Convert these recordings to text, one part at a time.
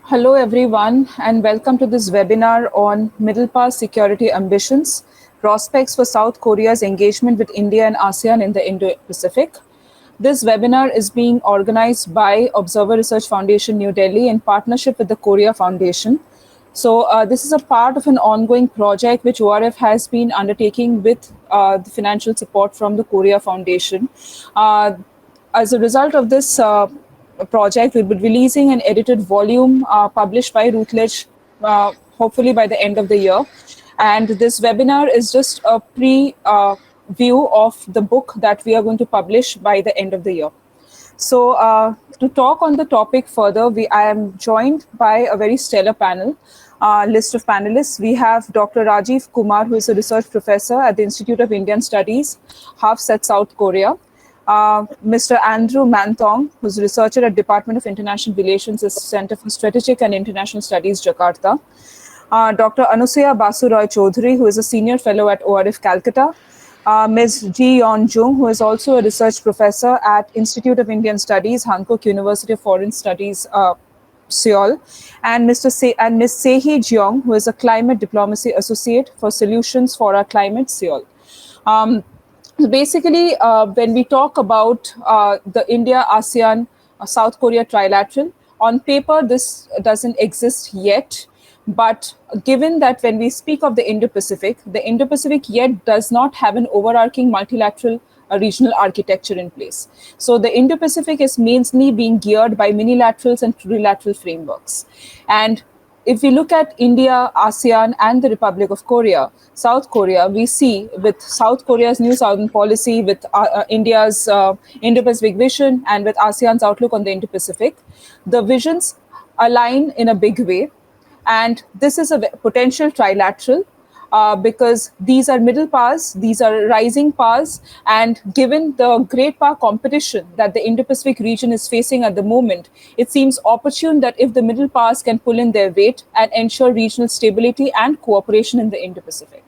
Hello, everyone, and welcome to this webinar on Middle Pass Security Ambitions, Prospects for South Korea's Engagement with India and ASEAN in the Indo-Pacific. This webinar is being organized by Observer Research Foundation, New Delhi, in partnership with the Korea Foundation. So this is a part of an ongoing project which ORF has been undertaking with the financial support from the Korea Foundation. As a result of this project, we'll be releasing an edited volume published by Routledge, hopefully by the end of the year. And this webinar is just a preview of the book that we are going to publish by the end of the year. So to talk on the topic further, I am joined by a very stellar panel. List of panelists. We have Dr. Rajiv Kumar, who is a research professor at the Institute of Indian Studies, Hafset, South Korea. Mr. Andrew Mantong, who's a researcher at Department of International Relations at Center for Strategic and International Studies, Jakarta. Dr. Anusuya Basu Roy Chaudhary, who is a senior fellow at ORF Calcutta. Ms. Ji Yeon Jung, who is also a research professor at Institute of Indian Studies, Hankook University of Foreign Studies, Seoul, and Ms. Sehi Jeong, who is a climate diplomacy associate for Solutions for Our Climate, Seoul. Basically, when we talk about the India-ASEAN South Korea Trilateral, on paper, this doesn't exist yet. But given that when we speak of the Indo-Pacific yet does not have an overarching multilateral regional architecture in place. So the Indo-Pacific is mainly being geared by minilaterals and plurilateral frameworks. And if we look at India, ASEAN, and the Republic of Korea, South Korea, we see with South Korea's new Southern policy, with India's Indo-Pacific vision, and with ASEAN's outlook on the Indo-Pacific, the visions align in a big way. And this is a potential trilateral because these are middle powers, these are rising powers, and given the great power competition that the Indo-Pacific region is facing at the moment, it seems opportune that if the middle powers can pull in their weight and ensure regional stability and cooperation in the Indo-Pacific.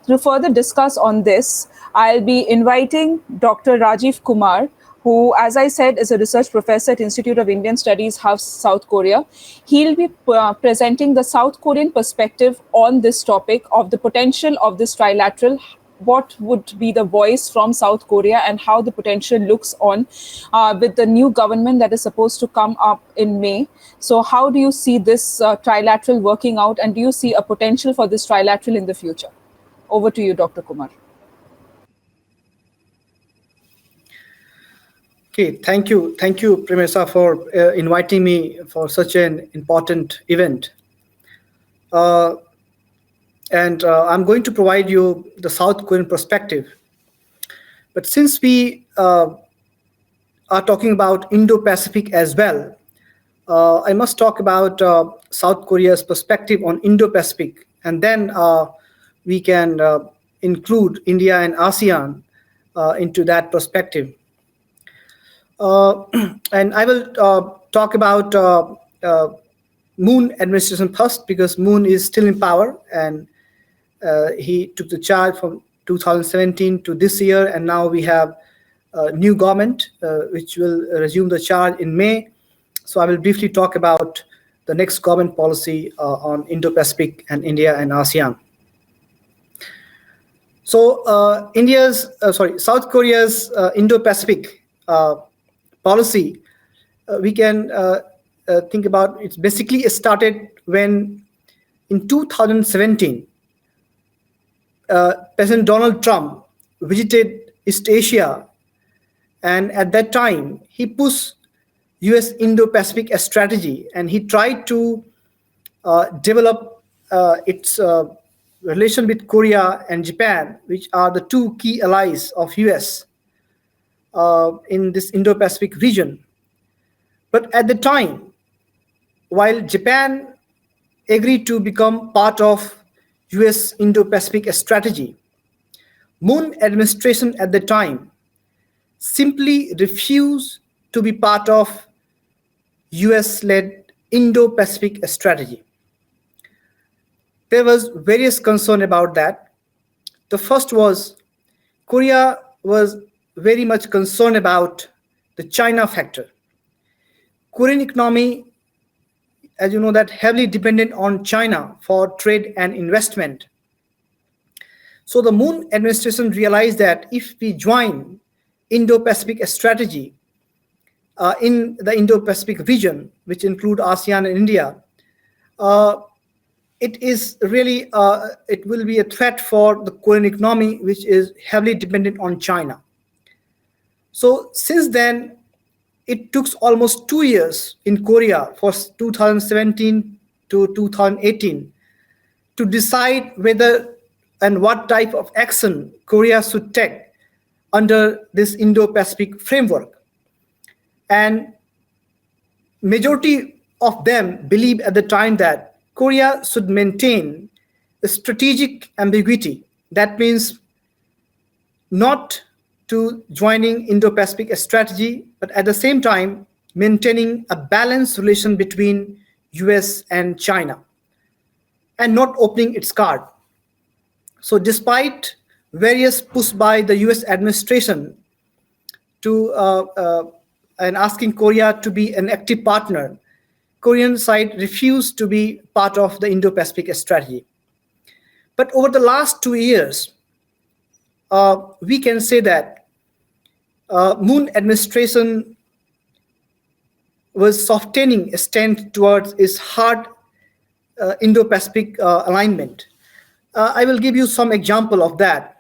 To further discuss on this, I'll be inviting Dr. Rajiv Kumar, who, as I said, is a research professor at Institute of Indian Studies, House, South Korea. He'll be presenting the South Korean perspective on this topic of the potential of this trilateral, what would be the voice from South Korea and how the potential looks on with the new government that is supposed to come up in May. So how do you see this trilateral working out, and do you see a potential for this trilateral in the future? Over to you, Dr. Kumar. Okay, thank you, Premisa, for inviting me for such an important event. And I'm going to provide you the South Korean perspective. But since we are talking about Indo-Pacific as well, I must talk about South Korea's perspective on Indo-Pacific, and then we can include India and ASEAN into that perspective. And I will talk about Moon administration first, because Moon is still in power, and he took the charge from 2017 to this year, and now we have a new government which will resume the charge in May. So I will briefly talk about the next government policy on Indo-Pacific and India and ASEAN. So South Korea's Indo-Pacific policy, we can think about, it's basically started when in 2017, President Donald Trump visited East Asia, and at that time he pushed U.S. Indo-Pacific strategy, and he tried to develop its relation with Korea and Japan, which are the two key allies of U.S. In this Indo-Pacific region. But at the time, while Japan agreed to become part of US Indo-Pacific strategy, Moon administration at the time simply refused to be part of US-led Indo-Pacific strategy. There was various concern about that. The first was Korea was very much concerned about the China factor. Korean economy as you know, that heavily dependent on China for trade and investment. So the Moon administration realized that if we join Indo-Pacific strategy in the Indo-Pacific region, which include ASEAN and India, uh, it is really it will be a threat for the Korean economy, which is heavily dependent on China. So since then, it took almost 2 years in Korea for 2017 to 2018 to decide whether and what type of action Korea should take under this Indo-Pacific framework. And majority of them believe at the time that Korea should maintain a strategic ambiguity. That means not to joining Indo-Pacific strategy, but at the same time maintaining a balanced relation between US and China and not opening its card. So despite various push by the US administration to and asking Korea to be an active partner, Korean side refused to be part of the Indo-Pacific strategy. But over the last 2 years, we can say that Moon administration was softening a stand towards its hard Indo-Pacific alignment. I will give you some example of that.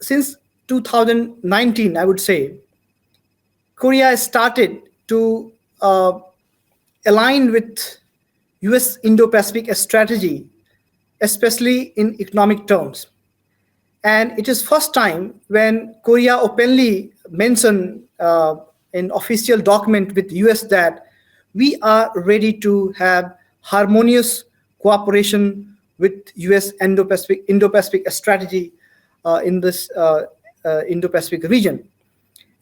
Since 2019, I would say, Korea started to align with US Indo-Pacific strategy, especially in economic terms. And it is first time when Korea openly mentioned in official document with US that we are ready to have harmonious cooperation with US Indo-Pacific strategy in this Indo-Pacific region.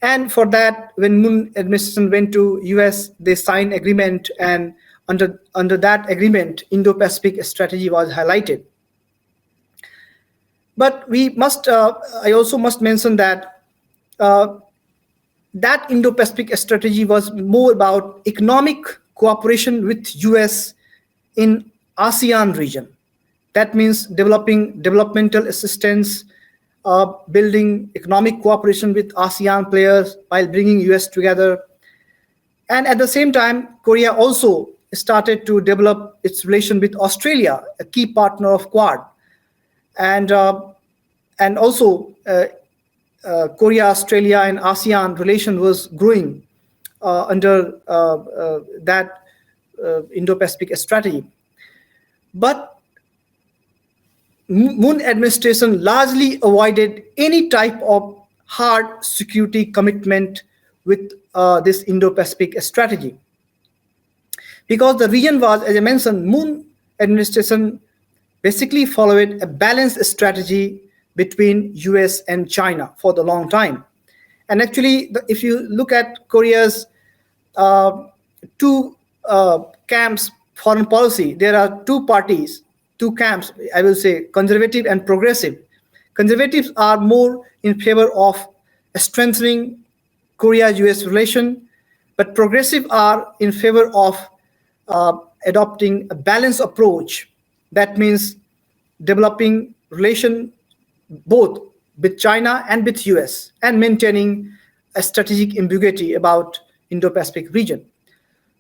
And for that, when Moon administration went to US, they signed agreement, and under that agreement, Indo-Pacific strategy was highlighted. But I also must mention that that Indo-Pacific strategy was more about economic cooperation with US in ASEAN region. That means developing developmental assistance, building economic cooperation with ASEAN players while bringing US together. And at the same time, Korea also started to develop its relation with Australia, a key partner of Quad. And also Korea, Australia, and ASEAN relation was growing under that Indo-Pacific strategy. But Moon administration largely avoided any type of hard security commitment with this Indo-Pacific strategy. Because the region was, as I mentioned, Moon administration basically followed a balanced strategy between US and China for the long time. And actually, if you look at Korea's two camps foreign policy, there are two parties, two camps, I will say, conservative and progressive. Conservatives are more in favor of strengthening Korea-US relation, but progressive are in favor of adopting a balanced approach. That means developing relation both with China and with US and maintaining a strategic ambiguity about Indo-Pacific region.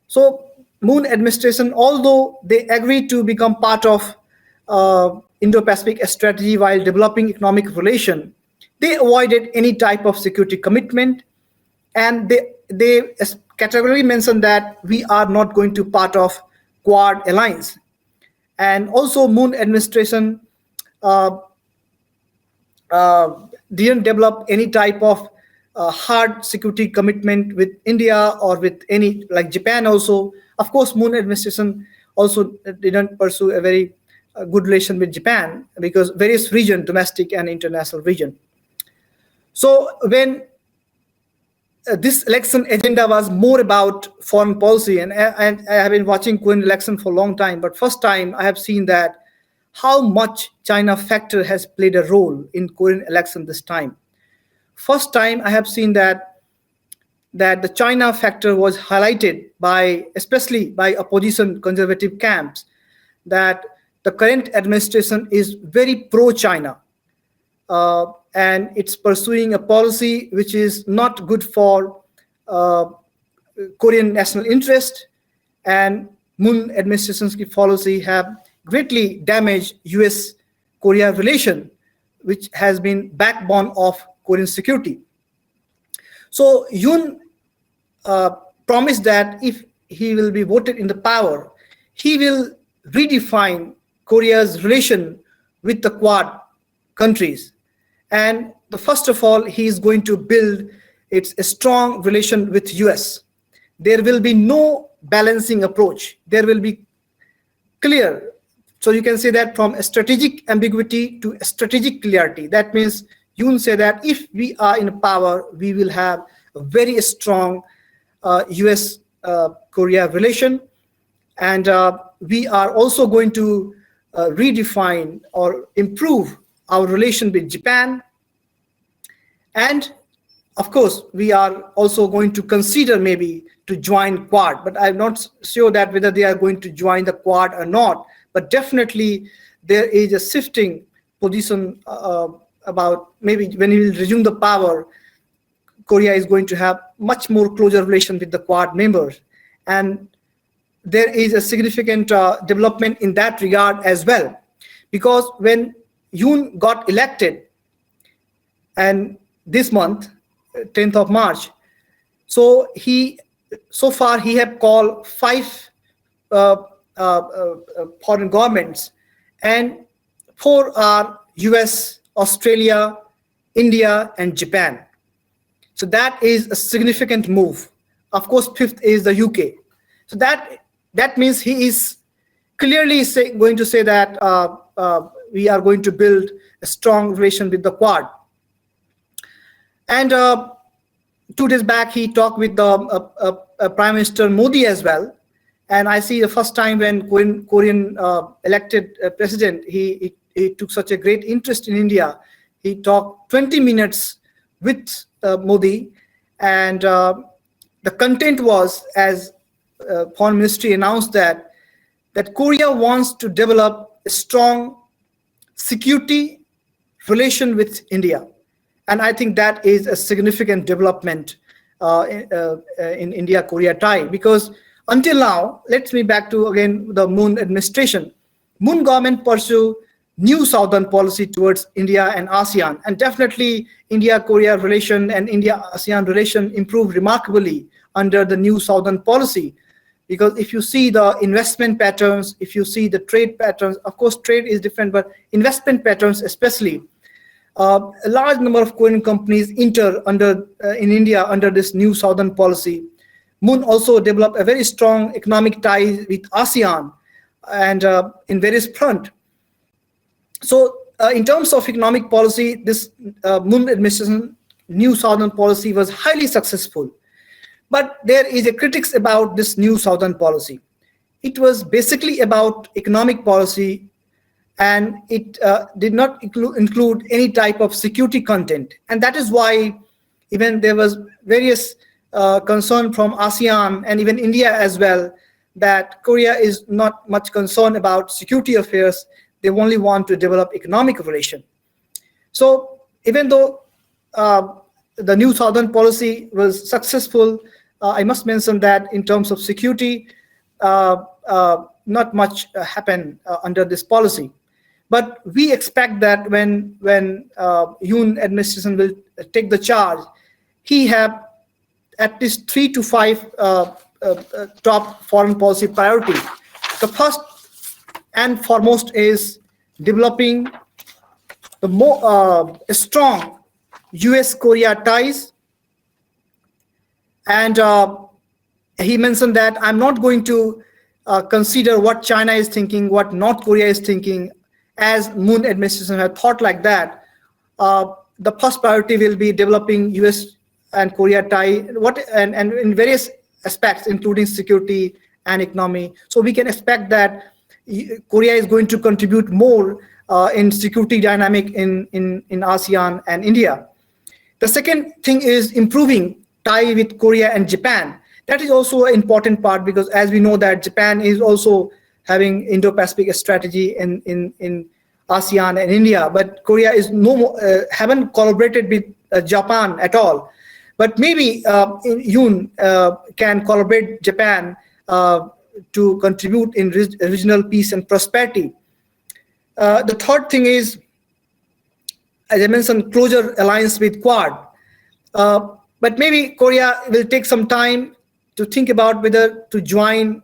So Moon administration, although they agreed to become part of Indo-Pacific strategy while developing economic relation, they avoided any type of security commitment, and they categorically mentioned that we are not going to part of Quad alliance. And also Moon administration didn't develop any type of hard security commitment with India or with any, like Japan also. Of course, Moon administration also didn't pursue a very good relation with Japan because various region, domestic and international region. So when this election agenda was more about foreign policy, and I have been watching Korean election for a long time, but first time I have seen that how much China factor has played a role in Korean election this time. First time I have seen that that the China factor was highlighted by, especially by opposition conservative camps, that the current administration is very pro-China, and it's pursuing a policy which is not good for uh, Korean national interest, and Moon administration's policy have greatly damaged U.S. Korea relation, which has been backbone of Korean security. So Yoon uh, promised that if he will be voted in the power, he will redefine Korea's relation with the Quad countries. And first of all, he is going to build its a strong relation with US. There will be no balancing approach. There will be clear. So you can say that from a strategic ambiguity to a strategic clarity. That means Yoon say that if we are in power, we will have a very strong US Korea relation, and we are also going to redefine or improve our relation with Japan, and of course we are also going to consider maybe to join Quad, but I'm not sure that whether they are going to join the Quad or not. But definitely there is a shifting position about maybe when he will resume the power, Korea is going to have much more closer relation with the Quad members. And there is a significant development in that regard as well. Because when Yoon got elected, and this month, 10th of March, so far he have called 5 foreign governments, and 4 are US, Australia, India, and Japan. So that is a significant move. Of course, 5th is the UK. So that means he is clearly going to say that we are going to build a strong relation with the Quad. And 2 days back, he talked with the Prime Minister Modi as well. And I see the first time when Korean elected president, he took such a great interest in India. He talked 20 minutes with Modi, and the content was, as Foreign Ministry announced, that Korea wants to develop a strong security relation with India. And I think that is a significant development in India-Korea tie, because until now, let's me back to again the Moon administration. Moon government pursue new southern policy towards India and ASEAN, and definitely India-Korea relation and India-ASEAN relation improved remarkably under the new southern policy. Because if you see the investment patterns, if you see the trade patterns, of course trade is different, but investment patterns especially, a large number of Korean companies enter in India under this new southern policy. Moon also developed a very strong economic ties with ASEAN and in various front. So in terms of economic policy, this Moon administration new southern policy was highly successful. But there is a critics about this new southern policy. It was basically about economic policy, and it did not include any type of security content. And that is why even there was various concern from ASEAN and even India as well, that Korea is not much concerned about security affairs. They only want to develop economic relation. So even though the new southern policy was successful, I must mention that in terms of security, not much happened under this policy. But we expect that when Yoon administration will take the charge, he have at least 3 to 5 top foreign policy priorities. The first and foremost is developing the more strong US-Korea ties. And he mentioned that I'm not going to consider what China is thinking, what North Korea is thinking, as Moon administration had thought like that. The first priority will be developing US and Korea tie, and in various aspects, including security and economy. So we can expect that Korea is going to contribute more in security dynamic in ASEAN and India. The second thing is improving tie with Korea and Japan. That is also an important part, because as we know that Japan is also having Indo-Pacific strategy in ASEAN and India, but Korea is no more, haven't collaborated with Japan at all. But maybe Yoon can collaborate Japan to contribute in regional peace and prosperity. The third thing is, as I mentioned, closer alliance with Quad. But maybe Korea will take some time to think about whether to join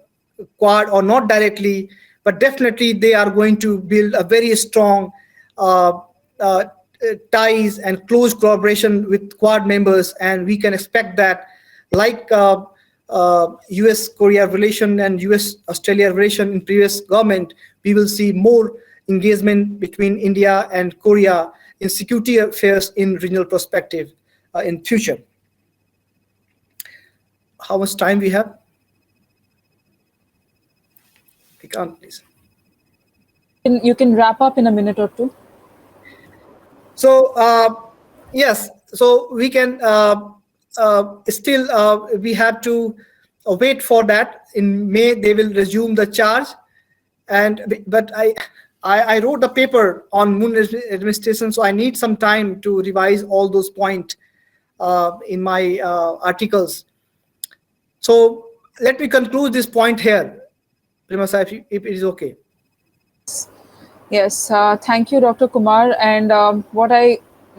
Quad or not directly, but definitely they are going to build a very strong ties and close collaboration with Quad members, and we can expect that, like U.S. Korea relation and U.S. Australia relation in previous government, we will see more engagement between India and Korea in security affairs in regional perspective in future. How much time we have? We can't, please. You can wrap up in a minute or two. So yes, so we can still we have to wait for that. In May they will resume the charge, but I wrote the paper on Moon administration, so I need some time to revise all those points in my articles. So let me conclude this point here, Primasa, if it is okay. Yes, thank you, Dr. Kumar. And what I've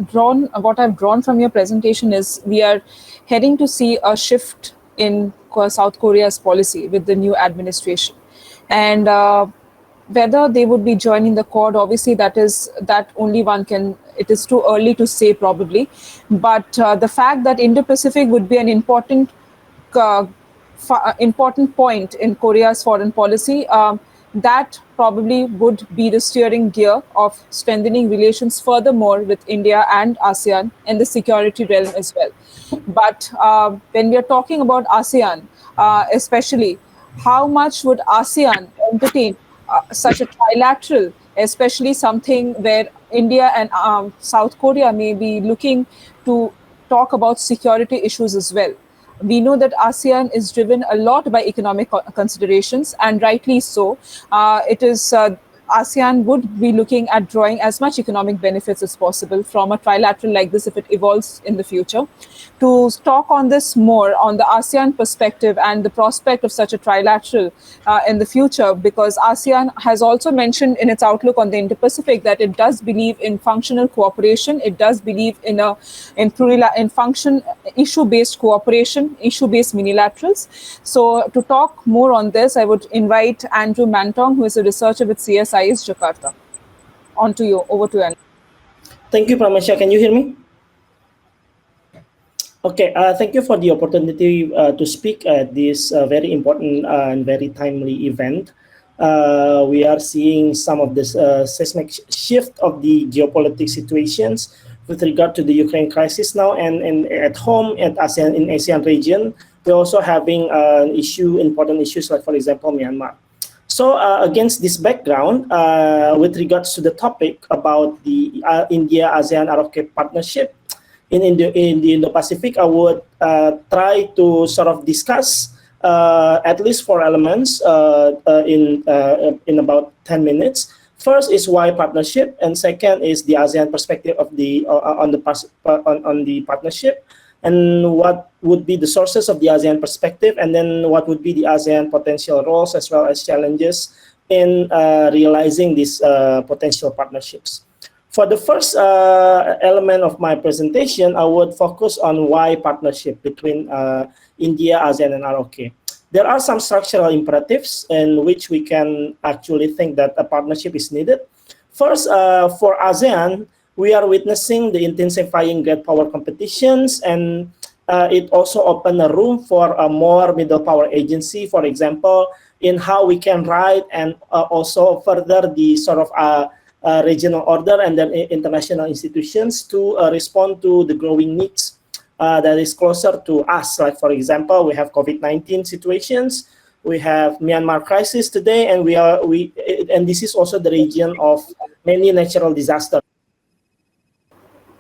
drawn from your presentation is we are heading to see a shift in South Korea's policy with the new administration, and whether they would be joining the Quad, obviously that only one can. It is too early to say probably, but the fact that Indo-Pacific would be an important point in Korea's foreign policy, that probably would be the steering gear of strengthening relations furthermore with India and ASEAN in the security realm as well. But when we are talking about ASEAN, especially, how much would ASEAN entertain such a trilateral, especially something where India and South Korea may be looking to talk about security issues as well? We know that ASEAN is driven a lot by economic considerations, and rightly so. It is ASEAN would be looking at drawing as much economic benefits as possible from a trilateral like this if it evolves in the future. To talk on this more on the ASEAN perspective and the prospect of such a trilateral in the future, because ASEAN has also mentioned in its outlook on the Indo-Pacific that it does believe in functional cooperation. It does believe in function issue-based cooperation, issue-based minilaterals. So to talk more on this, I would invite Andrew Mantong, who is a researcher with CSIS Jakarta. On to you. Over to you, Andrew. Thank you, Pramasya. Can you hear me? Okay, thank you for the opportunity to speak at this very important and very timely event. We are seeing some of this seismic shift of the geopolitical situations with regard to the Ukraine crisis now, and at home at ASEAN in ASEAN region, we're also having important issues like, for example, Myanmar. So against this background, with regards to the topic about the India-ASEAN ROK partnership in the Indo-Pacific, I would try to sort of discuss at least 4 elements in about 10 minutes. First is why partnership, and second is the ASEAN perspective of on the partnership, and what would be the sources of the ASEAN perspective, and then what would be the ASEAN potential roles as well as challenges in realizing these potential partnerships. For the first element of my presentation, I would focus on why partnership between India, ASEAN, and ROK. There are some structural imperatives in which we can actually think that a partnership is needed. First, for ASEAN, we are witnessing the intensifying great power competitions, and it also opened a room for a more middle power agency, for example, in how we can write and also further the sort of regional order and then international institutions to respond to the growing needs that is closer to us. Like, for example, we have COVID-19 situations, we have Myanmar crisis today, and and this is also the region of many natural disasters.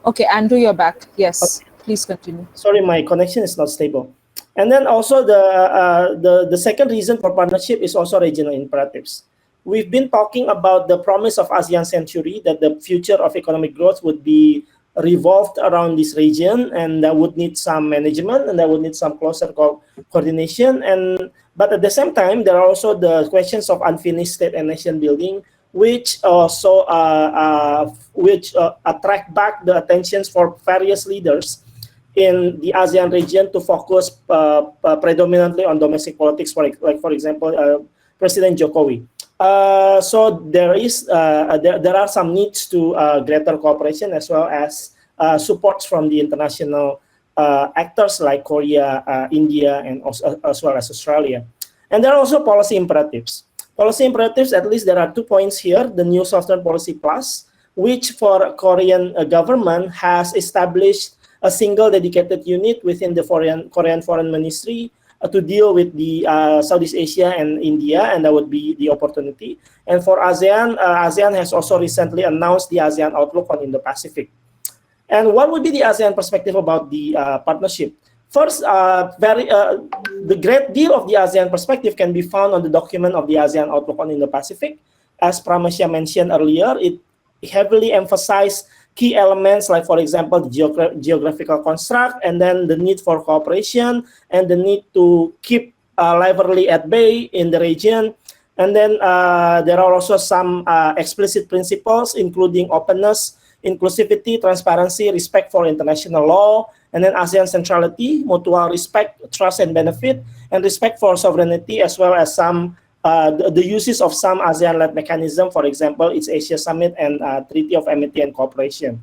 Okay, Andrew, you're back. Yes. Please continue. Sorry, my connection is not stable. And then also the second reason for partnership is also regional imperatives. We've been talking about the promise of ASEAN century, that the future of economic growth would be revolved around this region, and that would need some management, and that would need some closer coordination. And but at the same time, there are also the questions of unfinished state and nation building, which also attract back the attentions for various leaders in the ASEAN region to focus predominantly on domestic politics, for example, President Jokowi. So there are some needs to greater cooperation, as well as supports from the international actors like Korea, India, and also, as well as Australia. And there are also policy imperatives. Policy imperatives, at least there are 2 points here. The New Southern Policy Plus, which for Korean government has established a single dedicated unit within the Korean Foreign Ministry to deal with the Southeast Asia and India, and that would be the opportunity. And for ASEAN, ASEAN has also recently announced the ASEAN Outlook on Indo-Pacific. And what would be the ASEAN perspective about the partnership? First, the great deal of the ASEAN perspective can be found on the document of the ASEAN Outlook on Indo-Pacific. As Pramasya mentioned earlier, it heavily emphasized key elements like, for example, the geographical construct, and then the need for cooperation, and the need to keep rivalry at bay in the region. And then there are also some explicit principles, including openness, inclusivity, transparency, respect for international law, and then ASEAN centrality, mutual respect, trust and benefit, and respect for sovereignty, as well as some the uses of some ASEAN-led mechanism, for example, its Asia Summit and Treaty of Amity and Cooperation.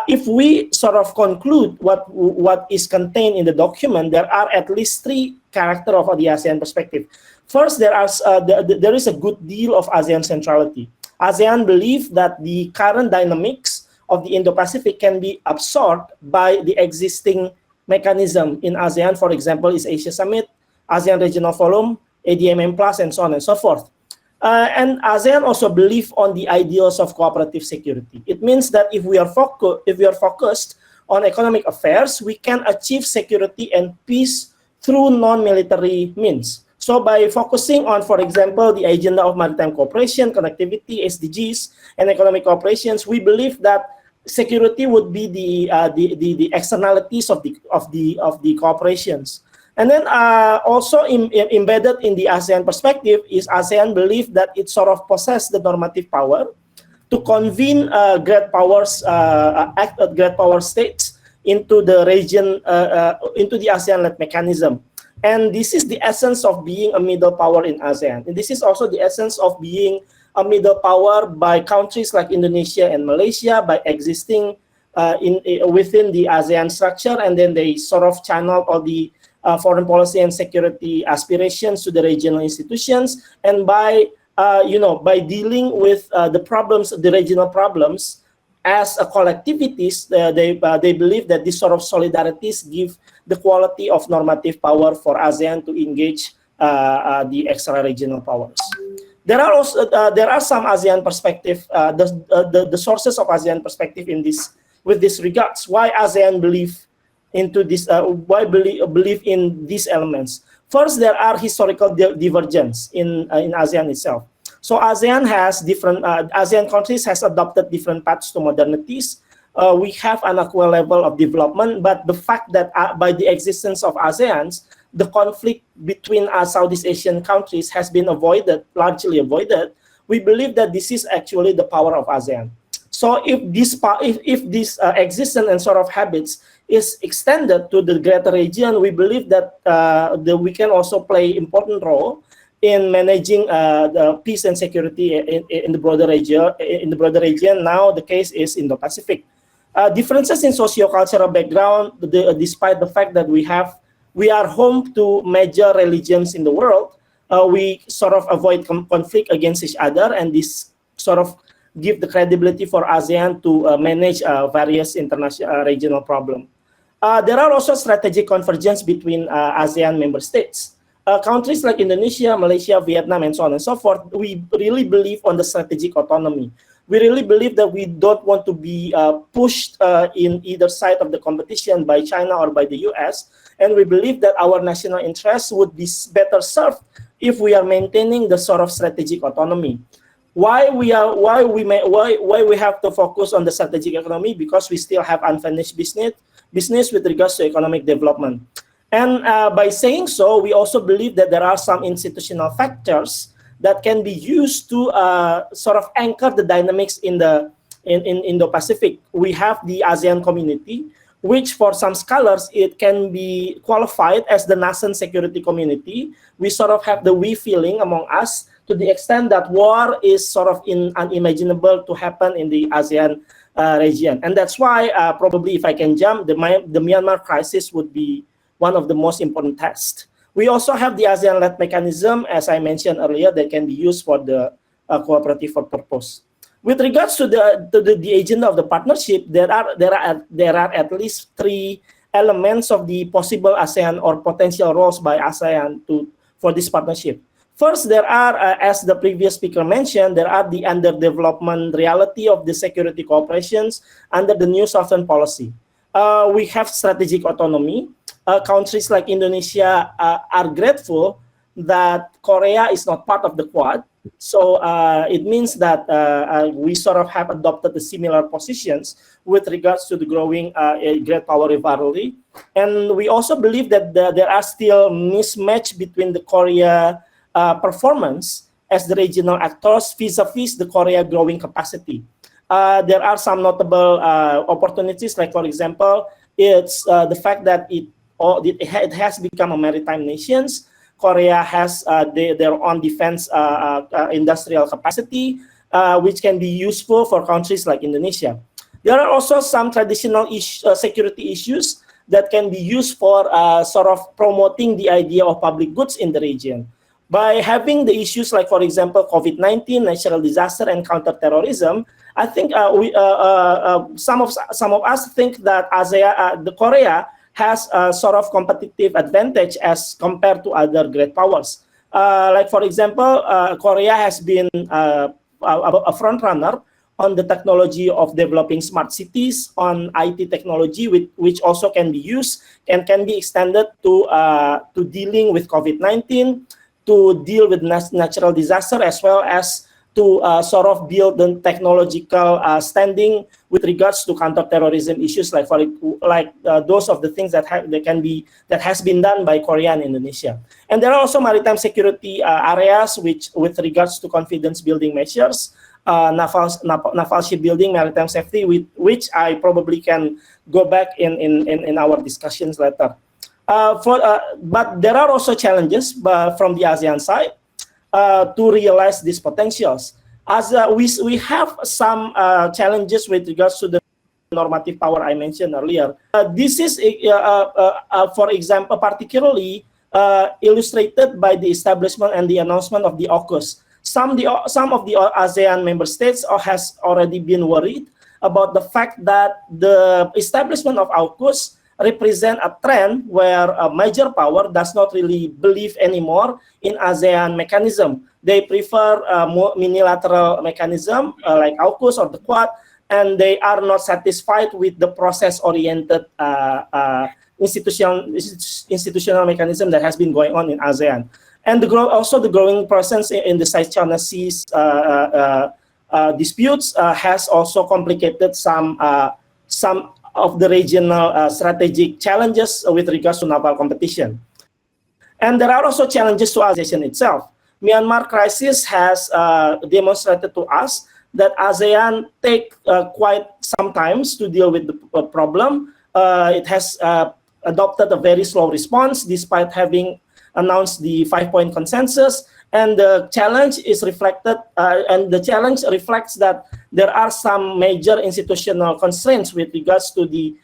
If we sort of conclude what is contained in the document, there are at least 3 characters of the ASEAN perspective. First, there is a good deal of ASEAN centrality. ASEAN believes that the current dynamics of the Indo-Pacific can be absorbed by the existing mechanism in ASEAN, for example, is Asia Summit, ASEAN Regional Forum, ADMM Plus, and so on and so forth. And ASEAN also believe on the ideals of cooperative security. It means that if we are focused on economic affairs, we can achieve security and peace through non-military means. So by focusing on, for example, the agenda of maritime cooperation, connectivity, SDGs, and economic cooperations, we believe that security would be the externalities of the cooperations. And then also embedded in the ASEAN perspective is ASEAN belief that it sort of possesses the normative power to convene great powers, great power states into the region, into the ASEAN-led mechanism. And this is the essence of being a middle power in ASEAN. And this is also the essence of being a middle power by countries like Indonesia and Malaysia, by existing within the ASEAN structure, and then they sort of channel all the foreign policy and security aspirations to the regional institutions, and by dealing with the problems, the regional problems, as a collectivities, they believe that this sort of solidarities give the quality of normative power for ASEAN to engage the extra-regional powers. There are some ASEAN perspective, the sources of ASEAN perspective in this with this regards. Why ASEAN believe into this? Why believe in these elements? First, there are historical divergence in ASEAN itself. So ASEAN has different ASEAN countries has adopted different paths to modernities. We have an equal level of development, but the fact that by the existence of ASEAN, the conflict between Southeast Asian countries has been largely avoided. We believe that this is actually the power of ASEAN. So if this existence and sort of habits is extended to the greater region, we believe that we can also play important role in managing the peace and security in the broader region. Now the case is Indo-Pacific. Differences in socio-cultural background, despite the fact that we are home to major religions in the world, we sort of avoid conflict against each other, and this sort of give the credibility for ASEAN to manage various international regional problems. There are also strategic convergence between ASEAN member states. Countries like Indonesia, Malaysia, Vietnam, and so on and so forth, we really believe on the strategic autonomy. We really believe that we don't want to be pushed in either side of the competition by China or by the US. And we believe that our national interests would be better served if we are maintaining the sort of strategic autonomy. Why we have to focus on the strategic economy? Because we still have unfinished business with regards to economic development. And by saying so, we also believe that there are some institutional factors that can be used to sort of anchor the dynamics in Indo-Pacific. We have the ASEAN community, which for some scholars, it can be qualified as the nascent security community. We sort of have the we feeling among us to the extent that war is sort of unimaginable to happen in the ASEAN region. And that's why probably if I can jump, the Myanmar crisis would be one of the most important tests. We also have the ASEAN-led mechanism, as I mentioned earlier, that can be used for the cooperative purpose. With regards to the agenda of the partnership, there are at least 3 elements of the possible ASEAN or potential roles by ASEAN for this partnership. First, there are, as the previous speaker mentioned, there are the underdevelopment reality of the security cooperations under the new Southern policy. We have strategic autonomy. Countries like Indonesia are grateful that Korea is not part of the Quad. So it means that we sort of have adopted the similar positions with regards to the growing great power rivalry. And we also believe that there are still mismatch between the Korea performance as the regional actors vis-a-vis the Korea growing capacity. There are some notable opportunities, like for example, it's the fact that it has become a maritime nation. Korea has their own defense industrial capacity, which can be useful for countries like Indonesia. There are also some traditional security issues that can be used for sort of promoting the idea of public goods in the region. By having the issues like, for example, COVID-19, natural disaster, and counterterrorism, I think some of us think that the Korea has a sort of competitive advantage as compared to other great powers. Like for example, Korea has been a front runner on the technology of developing smart cities, on IT technology, which also can be used and can be extended to dealing with COVID-19, to deal with natural disaster, as well as to sort of build the technological standing with regards to counterterrorism issues, like those of the things that has been done by Korea and Indonesia. And there are also maritime security areas with regards to confidence building measures, naval shipbuilding, maritime safety, which I probably can go back in our discussions later. But there are also challenges from the ASEAN side to realize these potentials. As we have some challenges with regards to the normative power I mentioned earlier. This is, for example, particularly illustrated by the establishment and the announcement of the AUKUS. Some of the ASEAN member states has already been worried about the fact that the establishment of AUKUS represent a trend where a major power does not really believe anymore in ASEAN mechanism. They prefer a more minilateral mechanism like AUKUS or the Quad, and they are not satisfied with the process-oriented institutional mechanism that has been going on in ASEAN. And also the growing presence in the South China Seas disputes has also complicated some of the regional strategic challenges with regards to naval competition. And there are also challenges to ASEAN itself. Myanmar crisis has demonstrated to us that ASEAN take quite some time to deal with the problem. It has adopted a very slow response despite having announced the 5-point consensus. And the challenge is reflected, and the challenge reflects that there are some major institutional constraints with regards to the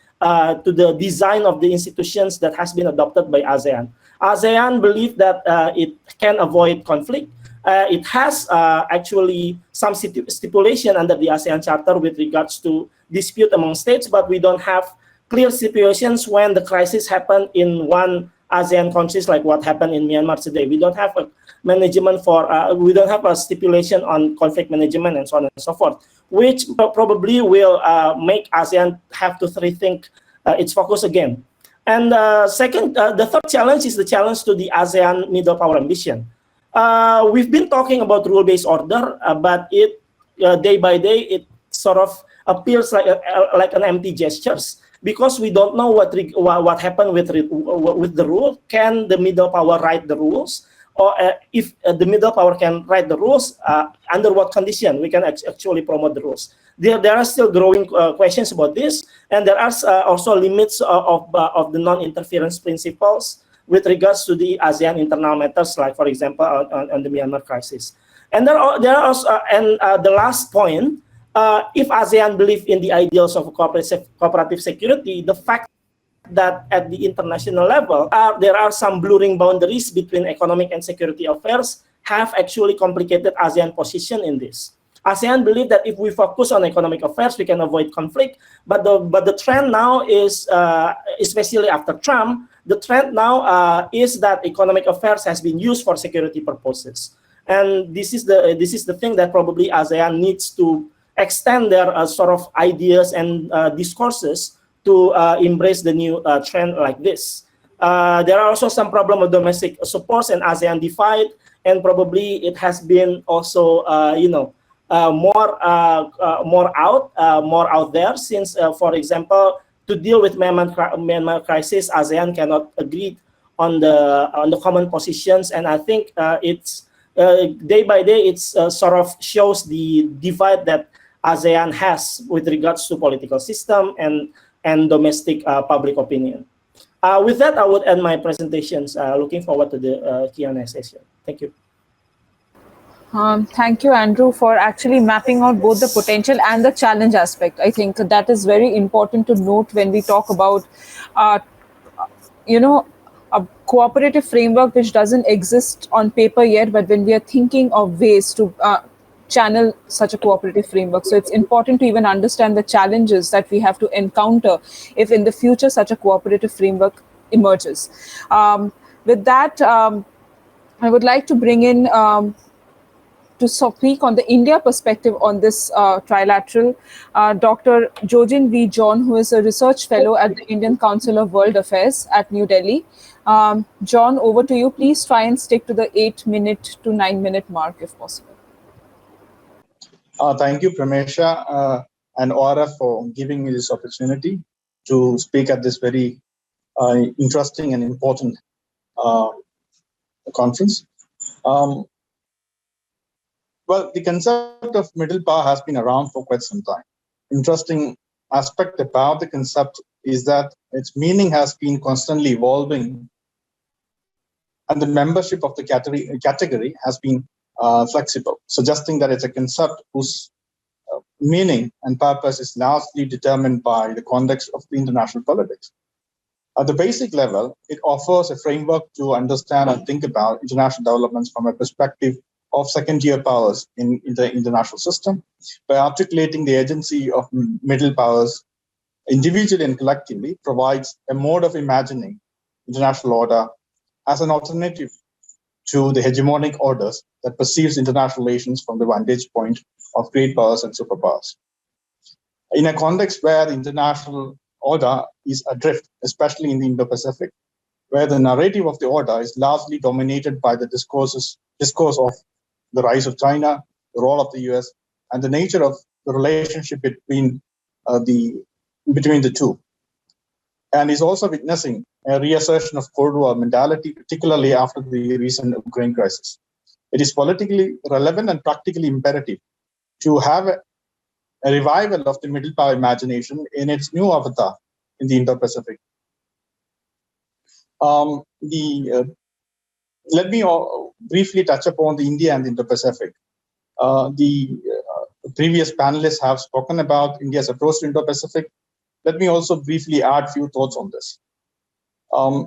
design of the institutions that has been adopted by ASEAN. ASEAN believes that it can avoid conflict. It has actually some stipulation under the ASEAN Charter with regards to dispute among states, but we don't have clear situations when the crisis happened in one ASEAN countries, like what happened in Myanmar today. We don't have a management for, we don't have a stipulation on conflict management and so on and so forth, which probably will make ASEAN have to rethink its focus again. And second, the third challenge is the challenge to the ASEAN middle power ambition. We've been talking about rule-based order, but it day by day it sort of appears like an empty gestures, because we don't know what happened with the rule. Can the middle power write the rules, or if the middle power can write the rules, under what condition we can actually promote the rules? There are still growing questions about this, and there are also limits of the non-interference principles with regards to the ASEAN internal matters, like for example on the Myanmar crisis. And there are also the last point, if ASEAN believe in the ideals of cooperative security, the fact that at the international level there are some blurring boundaries between economic and security affairs have actually complicated ASEAN position in this. ASEAN believe that if we focus on economic affairs, we can avoid conflict. But the trend now is, especially after Trump, the trend now is that economic affairs has been used for security purposes. And this is the thing that probably ASEAN needs to extend their sort of ideas and discourses to embrace the new trend like this. There are also some problem of domestic supports and ASEAN divide, and probably it has been also more out there, since for example, to deal with Myanmar crisis, ASEAN cannot agree on the common positions, and I think it's day by day it's sort of shows the divide that ASEAN has with regards to political system and domestic public opinion. With that, I would end my presentations. Looking forward to the Q&A session. Thank you. Thank you, Andrew, for actually mapping out both the potential and the challenge aspect. I think that is very important to note when we talk about, a cooperative framework which doesn't exist on paper yet, but when we are thinking of ways to channel such a cooperative framework. So it's important to even understand the challenges that we have to encounter if in the future such a cooperative framework emerges. With that, I would like to bring in to speak on the India perspective on this trilateral, Dr. Jojin V. John, who is a research fellow at the Indian Council of World Affairs at New Delhi. John, over to you. Please try and stick to the 8-minute to 9-minute mark if possible. Thank you, Pramesha and Aura, for giving me this opportunity to speak at this very interesting and important conference. Well, the concept of middle power has been around for quite some time. Interesting aspect about the concept is that its meaning has been constantly evolving, and the membership of the category has been flexible, suggesting that it's a concept whose meaning and purpose is largely determined by the context of the international politics. At the basic level, it offers a framework to understand and think about international developments from a perspective of second-tier powers in the international system, by articulating the agency of middle powers individually and collectively, provides a mode of imagining international order as an alternative to the hegemonic orders that perceives international relations from the vantage point of great powers and superpowers. In a context where the international order is adrift, especially in the Indo-Pacific, where the narrative of the order is largely dominated by the discourse of the rise of China, the role of the U.S., and the nature of the relationship between the two, and is also witnessing a reassertion of Cold War mentality, particularly after the recent Ukraine crisis. It is politically relevant and practically imperative to have a revival of the middle power imagination in its new avatar in the Indo-Pacific. Let me briefly touch upon the India and the Indo-Pacific. The previous panelists have spoken about India's approach to Indo-Pacific. Let me also briefly add a few thoughts on this.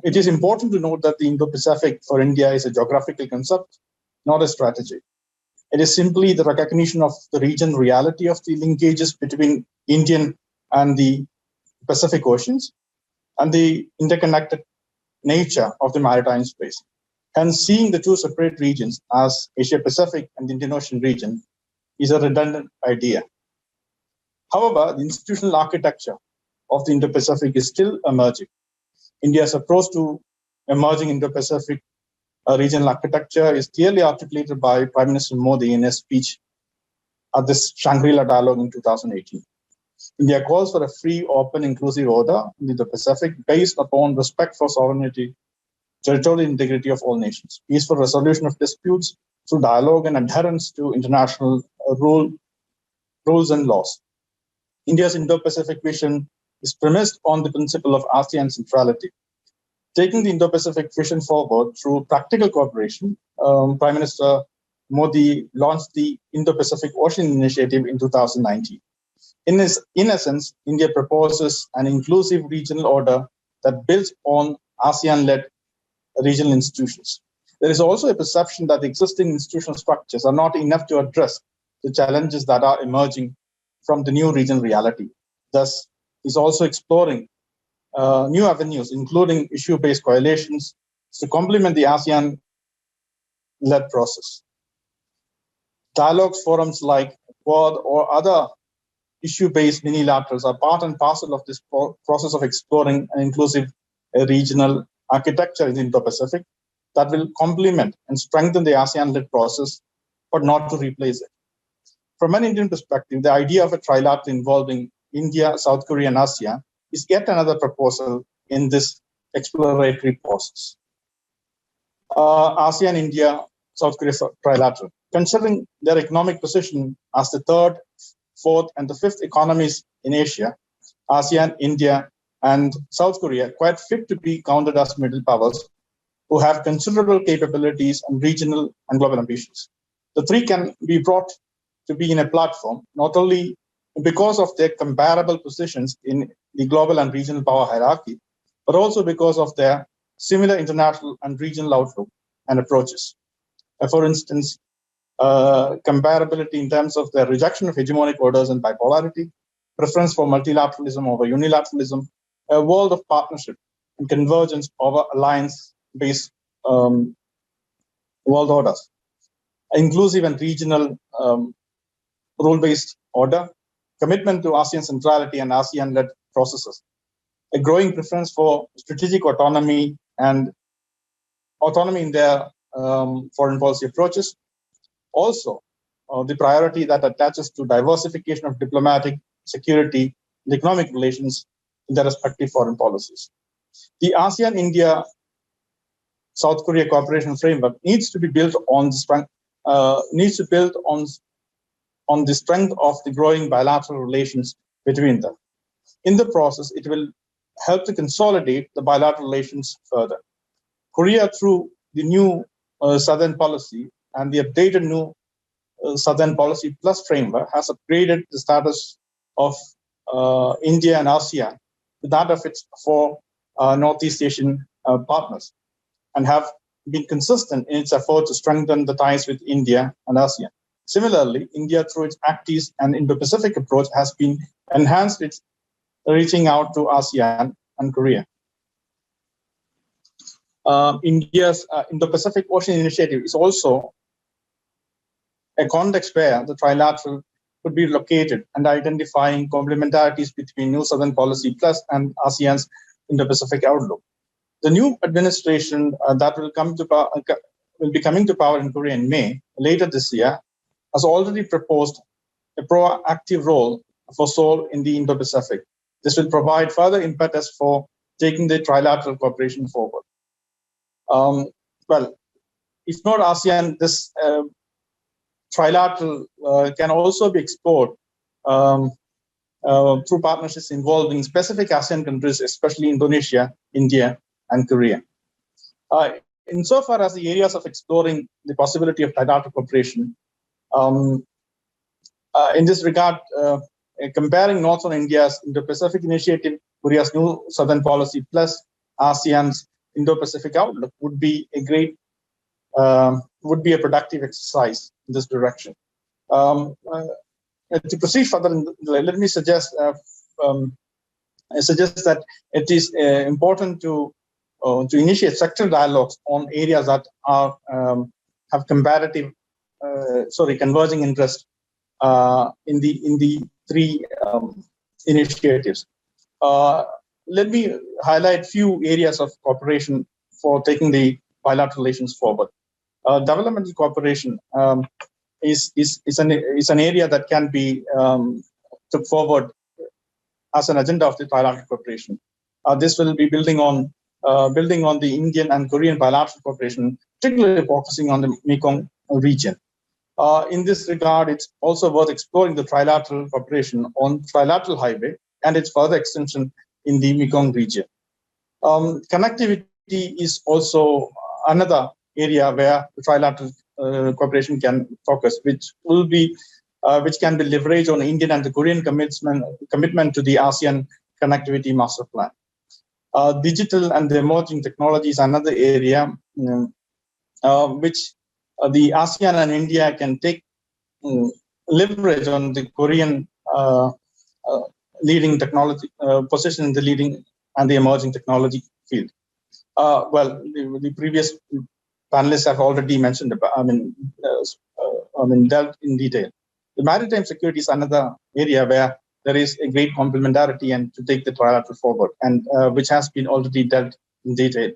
It is important to note that the Indo-Pacific for India is a geographical concept, not a strategy. It is simply the recognition of the region reality of the linkages between Indian and the Pacific Oceans and the interconnected nature of the maritime space. Hence, seeing the two separate regions as Asia-Pacific and the Indian Ocean region is a redundant idea. However, the institutional architecture of the Indo-Pacific is still emerging. India's approach to emerging Indo-Pacific regional architecture is clearly articulated by Prime Minister Modi in his speech at this Shangri-La dialogue in 2018. India calls for a free, open, inclusive order in the Indo-Pacific based upon respect for sovereignty, territorial integrity of all nations, peaceful resolution of disputes through dialogue and adherence to international rules and laws. India's Indo-Pacific vision is premised on the principle of ASEAN centrality. Taking the Indo-Pacific vision forward through practical cooperation, Prime Minister Modi launched the Indo-Pacific Ocean Initiative in 2019. In essence, India proposes an inclusive regional order that builds on ASEAN-led regional institutions. There is also a perception that the existing institutional structures are not enough to address the challenges that are emerging from the new regional reality. Thus, is also exploring new avenues, including issue-based coalitions, to complement the ASEAN-led process. Dialogues forums like Quad or other issue-based minilaterals are part and parcel of this process of exploring an inclusive regional architecture in the Indo-Pacific that will complement and strengthen the ASEAN-led process, but not to replace it. From an Indian perspective, the idea of a trilateral involving India, South Korea, and ASEAN is yet another proposal in this exploratory process. ASEAN, India, South Korea trilateral. Considering their economic position as the third, fourth, and the fifth economies in Asia, ASEAN, India, and South Korea quite fit to be counted as middle powers who have considerable capabilities and regional and global ambitions. The three can be brought to be in a platform, not only because of their comparable positions in the global and regional power hierarchy, but also because of their similar international and regional outlook and approaches. For instance, comparability in terms of their rejection of hegemonic orders and bipolarity, preference for multilateralism over unilateralism, a world of partnership and convergence over alliance-based world orders, inclusive and regional rule-based order, commitment to ASEAN centrality and ASEAN-led processes, a growing preference for strategic autonomy and autonomy in their foreign policy approaches. Also, the priority that attaches to diversification of diplomatic, security, and economic relations in their respective foreign policies. The ASEAN-India South Korea cooperation framework needs to be built on the strength, on the strength of the growing bilateral relations between them. In the process, it will help to consolidate the bilateral relations further. Korea, through the new Southern Policy and the updated new Southern Policy Plus framework, has upgraded the status of India and ASEAN to that of its four Northeast Asian partners, and have been consistent in its effort to strengthen the ties with India and ASEAN. Similarly, India, through its Act East and Indo-Pacific approach, has been enhanced its reaching out to ASEAN and Korea. India's Indo-Pacific Ocean Initiative is also a context where the trilateral could be located and identifying complementarities between New Southern Policy Plus and ASEAN's Indo-Pacific outlook. The new administration that will be coming to power in Korea in May later this year has already proposed a proactive role for Seoul in the Indo-Pacific. This will provide further impetus for taking the trilateral cooperation forward. Well, if not ASEAN, this trilateral can also be explored through partnerships involving specific ASEAN countries, especially Indonesia, India, and Korea. Insofar as the areas of exploring the possibility of trilateral cooperation, in this regard, comparing Northern India's Indo-Pacific initiative, Korea's new Southern Policy Plus ASEAN's Indo-Pacific outlook would be a productive exercise in this direction. To proceed further, let me suggest that it is important to to initiate sectoral dialogues on areas that are have converging interest in the three initiatives. Let me highlight few areas of cooperation for taking the bilateral relations forward. Developmental cooperation is an area that can be took forward as an agenda of the trilateral cooperation. This will be building on the Indian and Korean bilateral cooperation, particularly focusing on the Mekong region. In this regard, it's also worth exploring the trilateral cooperation on trilateral highway and its further extension in the Mekong region. Connectivity is also another area where the trilateral cooperation can focus, which can be leveraged on Indian and the Korean commitment to the ASEAN connectivity master plan. Digital and the emerging technology is another area which the ASEAN and India can take leverage on the Korean leading technology position in the leading and the emerging technology field. The previous panelists have already mentioned about, dealt in detail. The maritime security is another area where there is a great complementarity and to take the trilateral forward, and which has been already dealt in detail.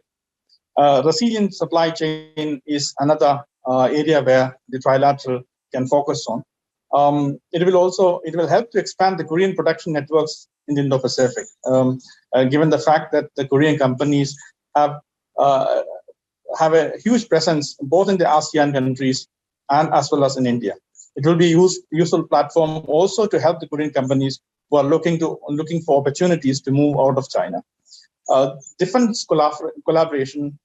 Resilient supply chain is another area where the trilateral can focus on. It will help to expand the Korean production networks in the Indo-Pacific, given the fact that the Korean companies have a huge presence both in the ASEAN countries and as well as in India. It will be useful platform also to help the Korean companies who are looking for opportunities to move out of China. Defense collaboration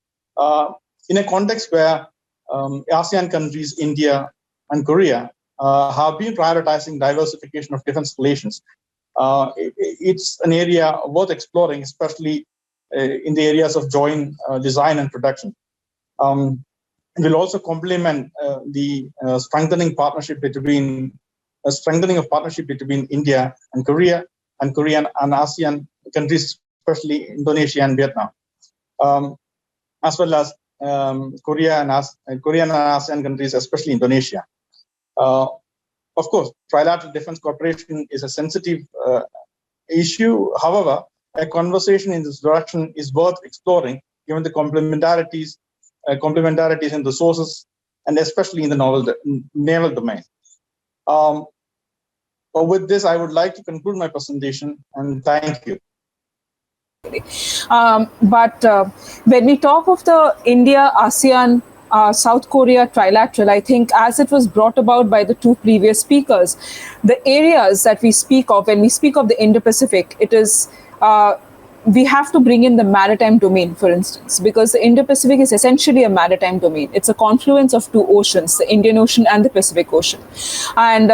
in a context where ASEAN countries, India and Korea, have been prioritizing diversification of defense relations. It's an area worth exploring, especially in the areas of joint design and production. It will also complement the strengthening of partnership between India and Korea and Korean and ASEAN countries, especially Indonesia and Vietnam, as well as Korean and ASEAN countries, especially Indonesia. Of course, trilateral defense cooperation is a sensitive issue. However, a conversation in this direction is worth exploring, given the complementarities in resources, and especially in the naval domain. With this, I would like to conclude my presentation, and thank you. But when we talk of the India, ASEAN, South Korea trilateral, I think as it was brought about by the two previous speakers, the areas that we speak of, when we speak of the Indo-Pacific, it is we have to bring in the maritime domain, for instance, because the Indo-Pacific is essentially a maritime domain. It's a confluence of two oceans, the Indian Ocean and the Pacific Ocean. And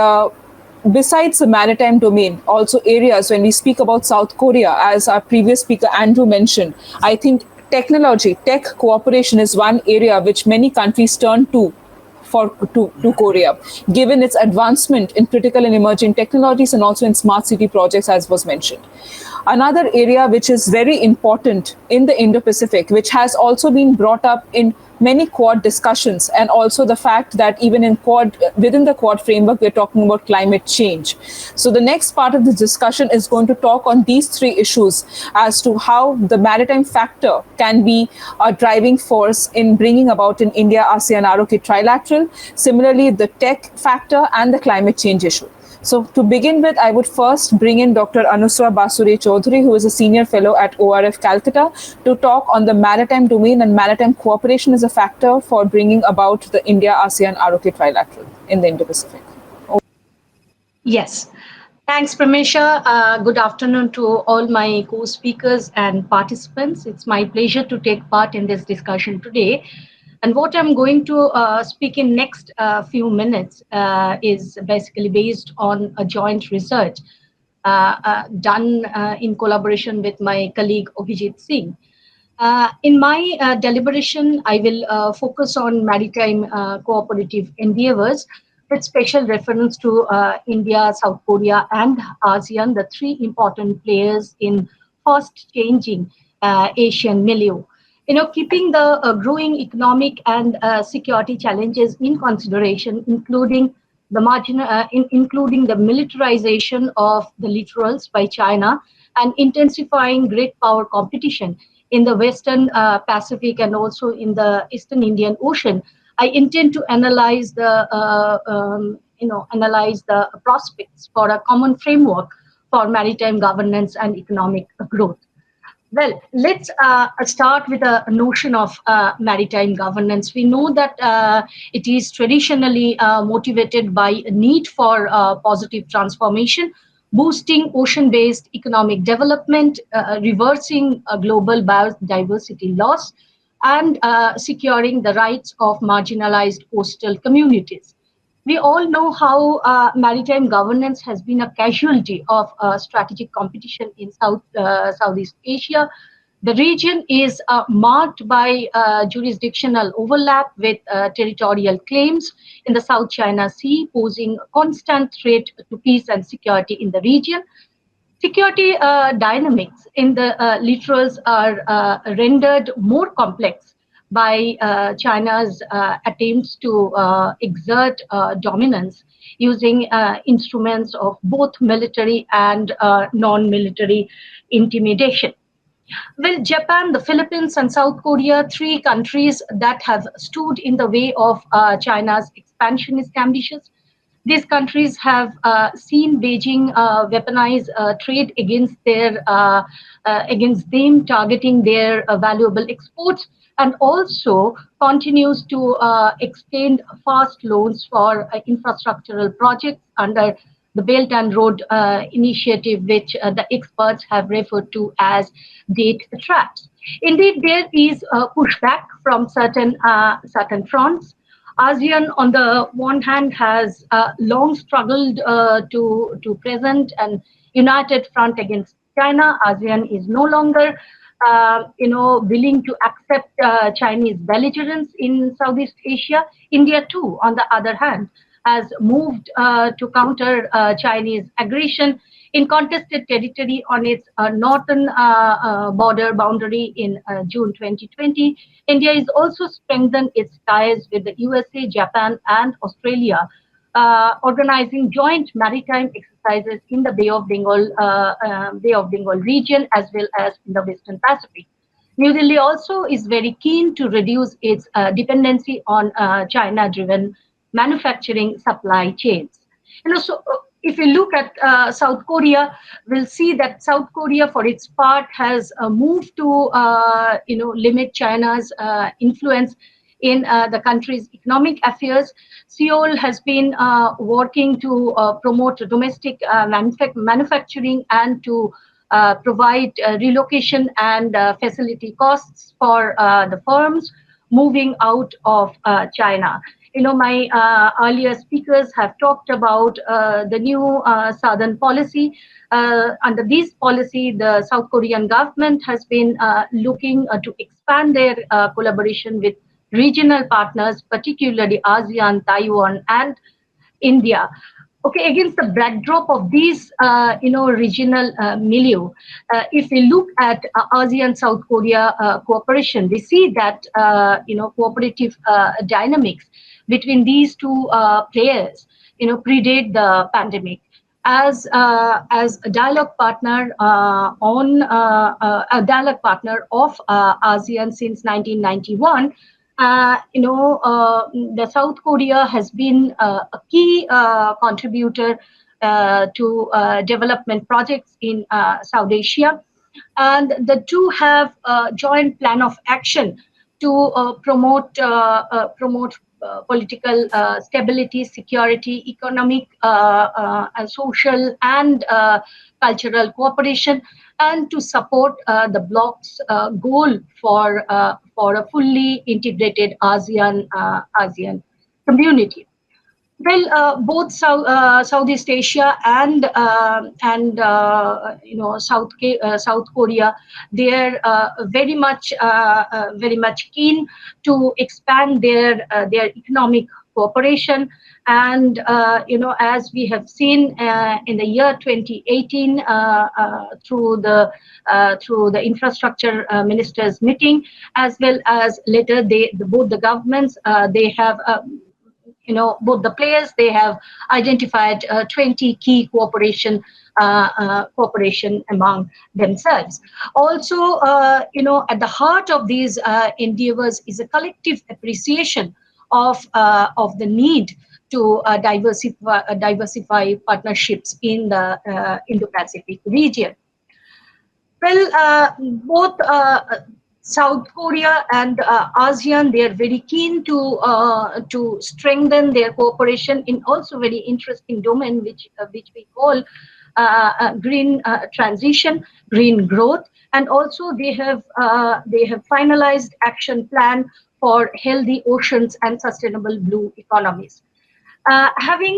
besides the maritime domain, also areas when we speak about South Korea, as our previous speaker Andrew mentioned, I think tech cooperation is one area which many countries turn to Korea, given its advancement in critical and emerging technologies and also in smart city projects, as was mentioned. Another area which is very important in the Indo-Pacific, which has also been brought up in many Quad discussions, and also the fact that even in within the Quad framework, we're talking about climate change. So the next part of this discussion is going to talk on these three issues as to how the maritime factor can be a driving force in bringing about an India-ASEAN ROK trilateral. Similarly, the tech factor and the climate change issue. So to begin with, I would first bring in Dr. Anusra Basure Chaudhary, who is a senior fellow at ORF Calcutta, to talk on the maritime domain and maritime cooperation as a factor for bringing about the India-ASEAN ROK trilateral in the Indo-Pacific. Yes. Thanks, Pramesha. Good afternoon to all my co-speakers and participants. It's my pleasure to take part in this discussion today. And what I'm going to speak in next few minutes is basically based on a joint research done in collaboration with my colleague Abhijit Singh. In my deliberation, I will focus on maritime cooperative endeavors with special reference to India, South Korea, and ASEAN, the three important players in fast-changing Asian milieu. Keeping the growing economic and security challenges in consideration, including including the militarization of the littorals by China and intensifying great power competition in the Western Pacific and also in the Eastern Indian Ocean, I intend to analyze analyze the prospects for a common framework for maritime governance and economic growth. Well, let's start with a notion of maritime governance. We know that it is traditionally motivated by a need for positive transformation, boosting ocean-based economic development, reversing global biodiversity loss, and securing the rights of marginalized coastal communities. We all know how maritime governance has been a casualty of strategic competition in Southeast Asia. The region is marked by jurisdictional overlap with territorial claims in the South China Sea, posing a constant threat to peace and security in the region. Security dynamics in the littorals are rendered more complex by China's attempts to exert dominance using instruments of both military and non-military intimidation. Well, Japan, the Philippines, and South Korea, three countries that have stood in the way of China's expansionist ambitions. These countries have seen Beijing weaponize trade against them, targeting their valuable exports, and also continues to extend fast loans for infrastructural projects under the Belt and Road Initiative, which the experts have referred to as date traps. Indeed, there is pushback from certain fronts. ASEAN, on the one hand, has long struggled to present an united front against China. ASEAN is no longer, willing to accept Chinese belligerence in Southeast Asia. India, too, on the other hand, has moved to counter Chinese aggression in contested territory on its northern border boundary in June 2020. India has also strengthened its ties with the USA, Japan, and Australia, organizing joint maritime exercises in the Bay of Bengal region as well as in the Western Pacific. New Delhi also is very keen to reduce its dependency on China-driven manufacturing supply chains. So if we look at South Korea, we'll see that South Korea, for its part, has moved to limit China's influence in the country's economic affairs. Seoul has been working to promote domestic manufacturing and to provide relocation and facility costs for the firms moving out of China. My earlier speakers have talked about the new Southern policy. Under this policy, the South Korean government has been looking to expand their collaboration with regional partners, particularly ASEAN, Taiwan, and India. Okay, against the backdrop of these, regional milieu, if we look at ASEAN-South Korea cooperation, we see that, cooperative dynamics between these two players, predate the pandemic. As a dialogue partner of ASEAN since 1991, the South Korea has been a key contributor to development projects in South Asia, and the two have a joint plan of action to promote political stability, security, economic, social, and cultural cooperation, and to support the bloc's goal for a fully integrated ASEAN community. Well, both Southeast Asia and South Korea, they are very much keen to expand their economic cooperation. And as we have seen in the year 2018 through the infrastructure ministers meeting, as well as later both the governments, they have both the players, they have identified 20 key cooperation among themselves. Also, at the heart of these endeavors is a collective appreciation of the need to diversify partnerships in the Indo-Pacific region. Well, both South Korea and ASEAN, they are very keen to strengthen their cooperation in also very interesting domain, which we call green transition, green growth, and also they have finalized action plan for healthy oceans and sustainable blue economies. Having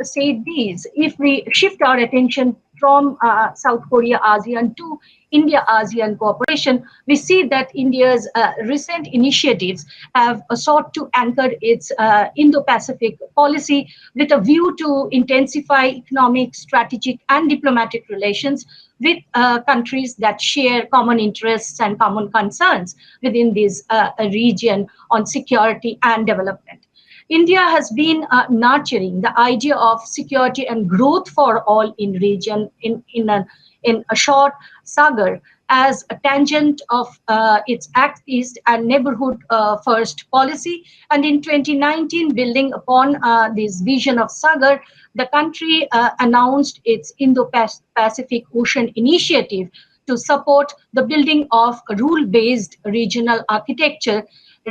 said these, if we shift our attention from South Korea ASEAN to India ASEAN cooperation, we see that India's recent initiatives have sought to anchor its Indo-Pacific policy with a view to intensify economic, strategic, and diplomatic relations with countries that share common interests and common concerns within this region on security and development. India has been nurturing the idea of security and growth for all in region in a short sagar as a tangent of its Act East and neighborhood first policy. And in 2019, building upon this vision of sagar, the country announced its Indo-Pacific Ocean Initiative to support the building of a rule-based regional architecture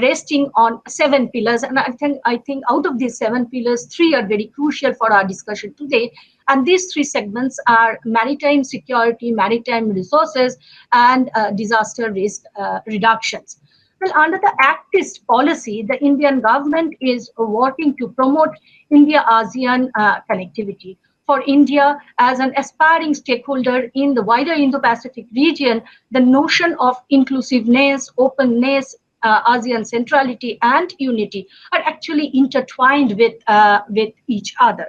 resting on 7 pillars. And I think out of these 7 pillars, 3 are very crucial for our discussion today. And these 3 segments are maritime security, maritime resources, and disaster risk reductions. Well, under the Act East policy, the Indian government is working to promote India-ASEAN connectivity. For India, as an aspiring stakeholder in the wider Indo-Pacific region, the notion of inclusiveness, openness, ASEAN centrality and unity are actually intertwined with each other.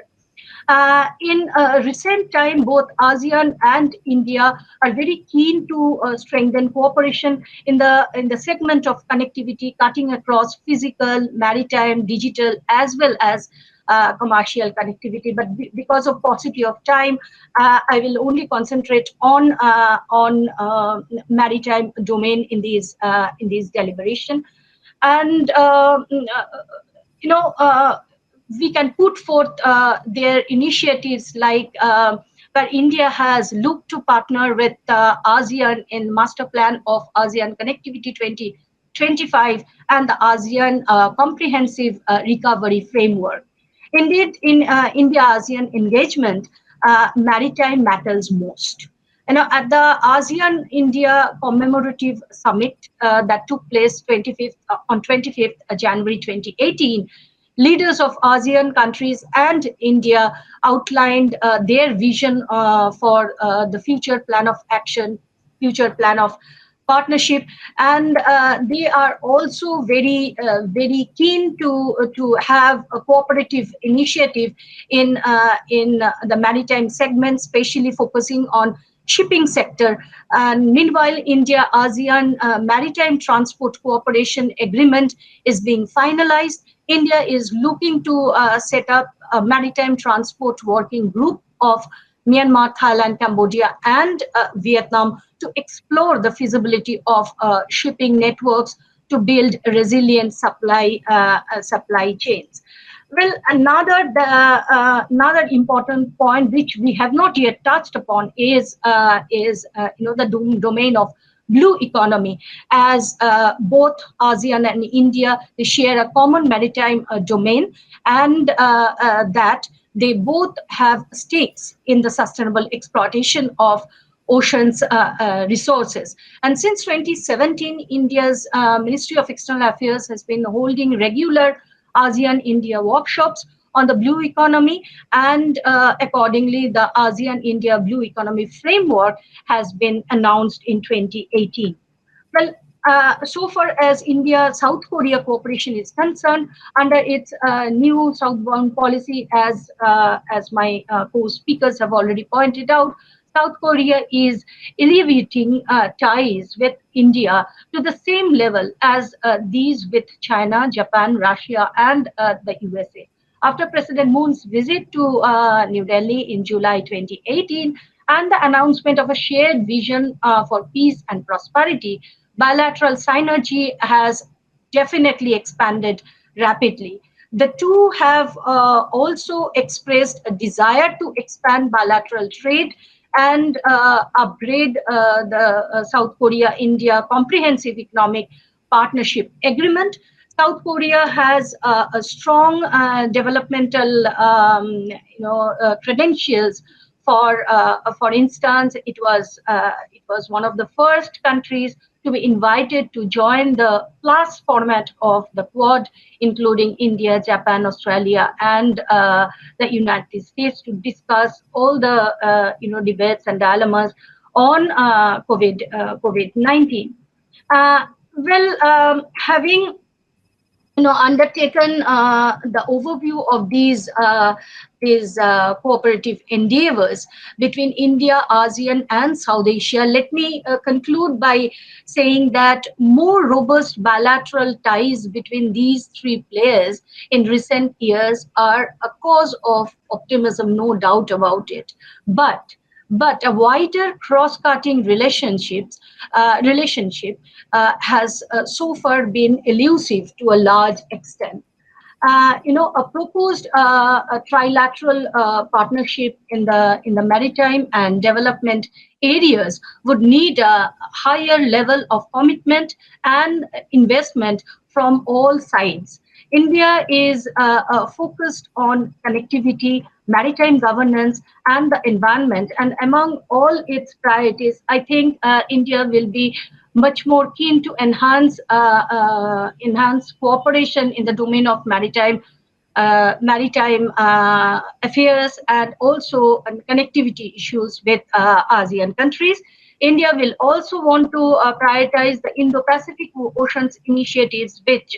In recent time, both ASEAN and India are very keen to strengthen cooperation in the segment of connectivity, cutting across physical, maritime, digital, as well as commercial connectivity. But because of paucity of time, I will only concentrate on maritime domain in these deliberation. And we can put forth their initiatives like where India has looked to partner with ASEAN in Master Plan of ASEAN Connectivity 2025 and the ASEAN Comprehensive Recovery Framework. Indeed, in India-ASEAN engagement, maritime matters most. At the ASEAN-India commemorative summit that took place on 25th January 2018, leaders of ASEAN countries and India outlined their vision for the future plan of action, future plan of partnership, and they are also very keen to have a cooperative initiative in the maritime segment, especially focusing on shipping sector. And meanwhile, India-ASEAN Maritime Transport Cooperation Agreement is being finalized. India is looking to set up a maritime transport working group of Myanmar, Thailand, Cambodia, and Vietnam to explore the feasibility of shipping networks to build resilient supply chains. Well, another important point which we have not yet touched upon is the domain of blue economy, as both ASEAN and India, they share a common maritime domain, and that they both have stakes in the sustainable exploitation of oceans resources. And since 2017, India's Ministry of External Affairs has been holding regular ASEAN-India workshops on the blue economy, and accordingly, the ASEAN-India Blue Economy Framework has been announced in 2018. Well, So far as India-South Korea cooperation is concerned, under its new southbound policy, as my co-speakers have already pointed out, South Korea is elevating ties with India to the same level as these with China, Japan, Russia, and the USA. After President Moon's visit to New Delhi in July 2018 and the announcement of a shared vision for peace and prosperity, bilateral synergy has definitely expanded rapidly. The two have also expressed a desire to expand bilateral trade and upgrade the South Korea-India Comprehensive Economic Partnership Agreement. South Korea has a strong developmental, credentials. For instance, it was one of the first countries to be invited to join the plus format of the Quad, including India, Japan, Australia, and the United States, to discuss all the debates and dilemmas on COVID-19. Having undertaken the overview of these cooperative endeavors between India, ASEAN, and South Asia, let me conclude by saying that more robust bilateral ties between these three players in recent years are a cause of optimism, no doubt about it. But a wider cross-cutting relationship has so far been elusive to a large extent. A proposed a trilateral partnership in the maritime and development areas would need a higher level of commitment and investment from all sides. India is focused on connectivity, maritime governance, and the environment. And among all its priorities, I think India will be much more keen to enhance cooperation in the domain of maritime affairs and also connectivity issues with ASEAN countries. India will also want to prioritize the Indo-Pacific Oceans initiatives, which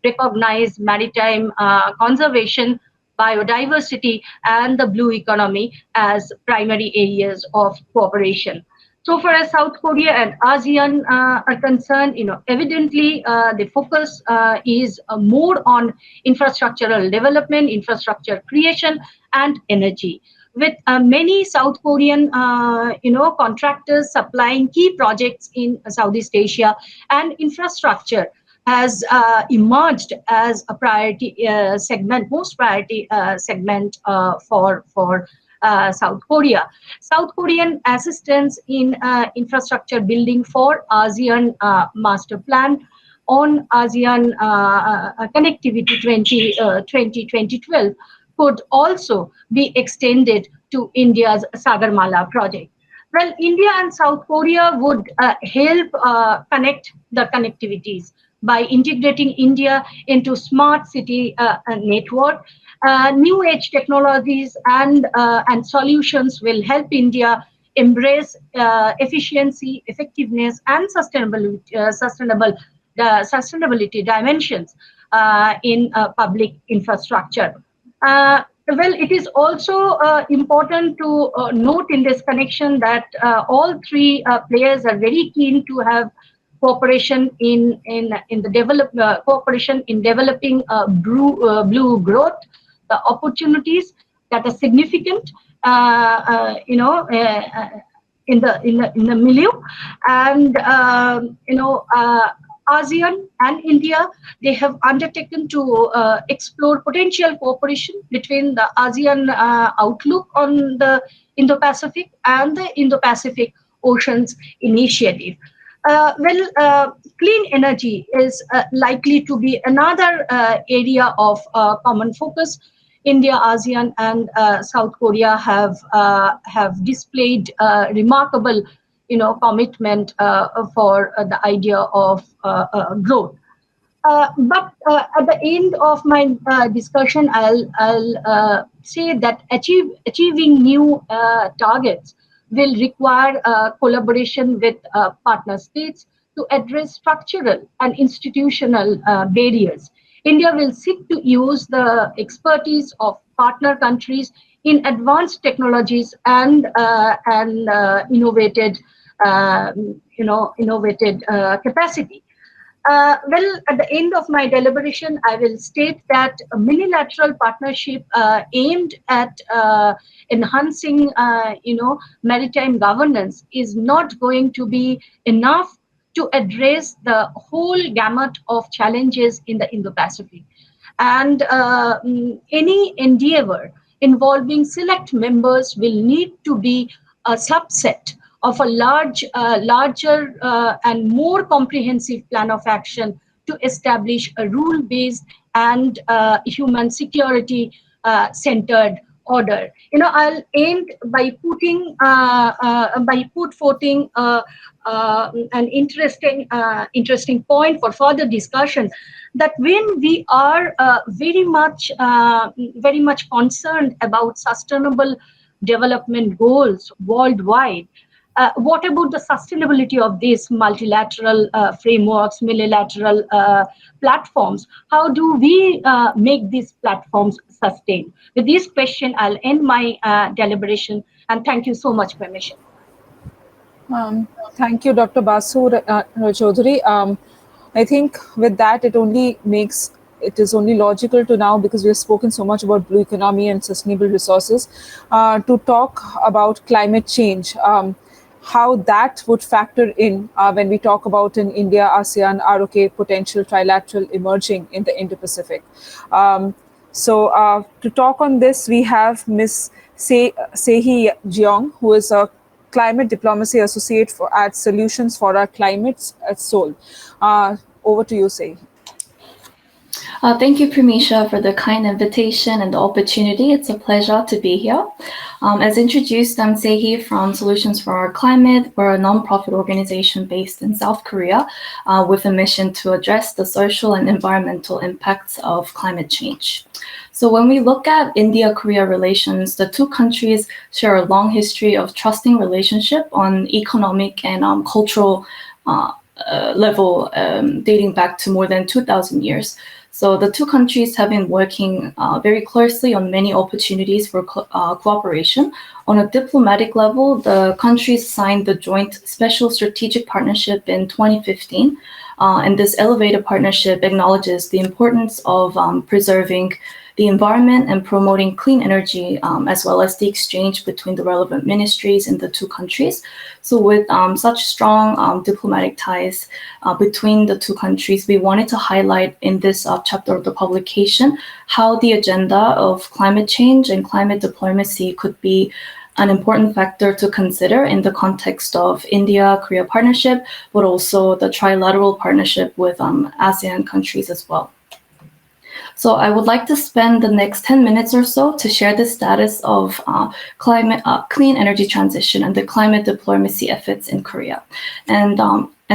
recognize maritime conservation, biodiversity, and the blue economy as primary areas of cooperation. So far as South Korea and ASEAN are concerned, evidently the focus is more on infrastructural development, infrastructure creation, and energy. With many South Korean, contractors supplying key projects in Southeast Asia, and infrastructure has emerged as a priority segment, most priority segment for South Korea. South Korean assistance in infrastructure building for ASEAN Master Plan on ASEAN Connectivity 2012 could also be extended to India's Sagarmala project. Well, India and South Korea would help connect the connectivities by integrating India into smart city network. New age technologies and solutions will help India embrace efficiency, effectiveness, and sustainability dimensions in public infrastructure. It is also important to note in this connection that all three players are very keen to have cooperation in developing blue growth, the opportunities that are significant, in the milieu, and ASEAN and India, they have undertaken to explore potential cooperation between the ASEAN outlook on the Indo-Pacific and the Indo-Pacific Oceans Initiative. Clean energy is likely to be another area of common focus. India, ASEAN, and South Korea have displayed remarkable, commitment for the idea of growth. But at the end of my discussion, I'll say that achieving new targets will require collaboration with partner states, to address structural and institutional barriers. India will seek to use the expertise of partner countries in advanced technologies and innovated, capacity. Well, at the end of my deliberation, I will state that a minilateral partnership aimed at enhancing, maritime governance is not going to be enough to address the whole gamut of challenges in the Indo-Pacific. And any endeavor involving select members will need to be a subset of a larger and more comprehensive plan of action to establish a rule-based and human security centered order. I'll end by putting forthing an interesting point for further discussion, that when we are very much concerned about sustainable development goals worldwide, what about the sustainability of these multilateral frameworks, multilateral platforms? How do we make these platforms sustain? With this question, I'll end my deliberation, and thank you so much, permission. Thank you, Dr. Basu Chaudhary. I think with that, it is only logical to now, because we have spoken so much about blue economy and sustainable resources, to talk about climate change, how that would factor in when we talk about an India, ASEAN, ROK potential trilateral emerging in the Indo-Pacific. So to talk on this, we have Ms. Sehi Jeong, who is a Climate Diplomacy Associate at Solutions for Our Climates at Seoul. Over to you, Sehi. Thank you, Pramisha, for the kind invitation and the opportunity. It's a pleasure to be here. As introduced, I'm Sehi from Solutions for Our Climate. We're a nonprofit organization based in South Korea with a mission to address the social and environmental impacts of climate change. So when we look at India-Korea relations, the two countries share a long history of trusting relationship on economic and cultural level dating back to more than 2,000 years. So the two countries have been working very closely on many opportunities for cooperation. On a diplomatic level, the countries signed the Joint Special Strategic Partnership in 2015. And this elevated partnership acknowledges the importance of preserving the environment and promoting clean energy, as well as the exchange between the relevant ministries in the two countries. So with such strong diplomatic ties between the two countries, we wanted to highlight in this chapter of the publication how the agenda of climate change and climate diplomacy could be an important factor to consider in the context of India-Korea partnership, but also the trilateral partnership with ASEAN countries as well. So I would like to spend the next 10 minutes or so to share the status of clean energy transition and the climate diplomacy efforts in Korea, and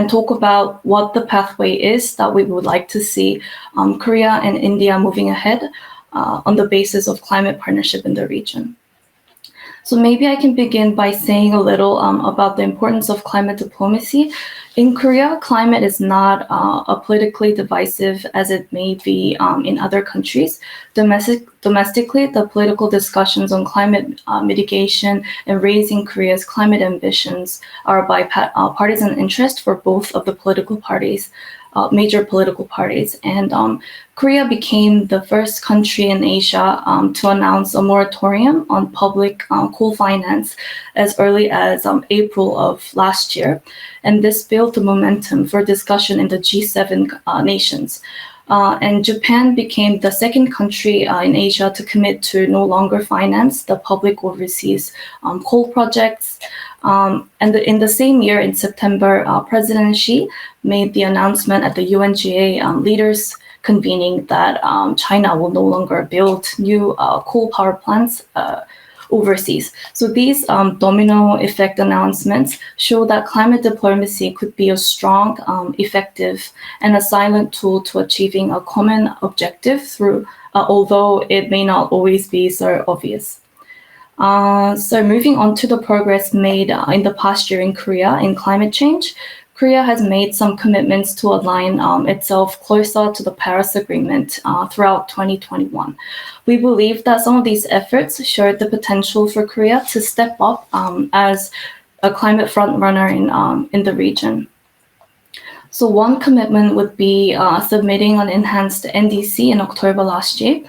talk about what the pathway is that we would like to see Korea and India moving ahead on the basis of climate partnership in the region. So maybe I can begin by saying a little about the importance of climate diplomacy. In Korea, climate is not politically divisive as it may be in other countries. Domestically, the political discussions on climate mitigation and raising Korea's climate ambitions are by partisan interest for both of the political parties. Major political parties, and Korea became the first country in Asia to announce a moratorium on public coal finance as early as April of last year, and this built the momentum for discussion in the G7 nations. And Japan became the second country in Asia to commit to no longer finance the public overseas coal projects. And in the same year, in September, President Xi made the announcement at the UNGA leaders convening that China will no longer build new coal power plants overseas. So these domino effect announcements show that climate diplomacy could be a strong, effective, and a silent tool to achieving a common objective through, although it may not always be so obvious. So moving on to the progress made in the past year in Korea in climate change, Korea has made some commitments to align itself closer to the Paris Agreement throughout 2021. We believe that some of these efforts showed the potential for Korea to step up as a climate frontrunner in the region. So one commitment would be submitting an enhanced NDC in October last year.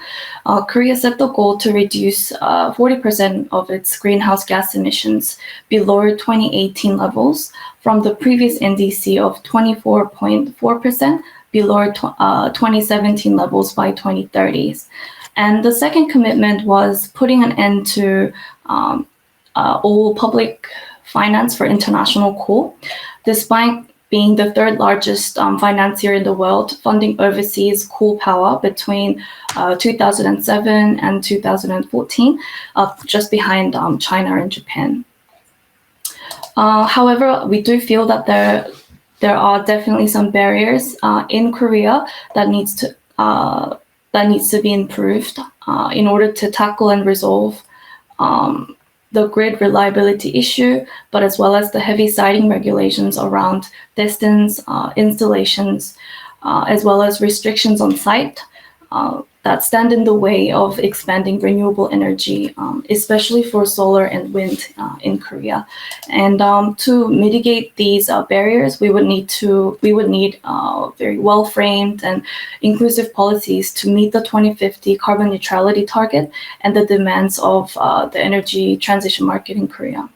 Korea set the goal to reduce 40% of its greenhouse gas emissions below 2018 levels from the previous NDC of 24.4% below 2017 levels by 2030. And the second commitment was putting an end to all public finance for international coal, despite being the third largest financier in the world, funding overseas coal power between 2007 and 2014, just behind China and Japan. However, we do feel that there are definitely some barriers in Korea that needs to be improved in order to tackle and resolve the grid reliability issue, but as well as the heavy siting regulations around distance, installations, as well as restrictions on site that stand in the way of expanding renewable energy, especially for solar and wind in Korea. And to mitigate these barriers, we would need very well-framed and inclusive policies to meet the 2050 carbon neutrality target and the demands of the energy transition market in Korea.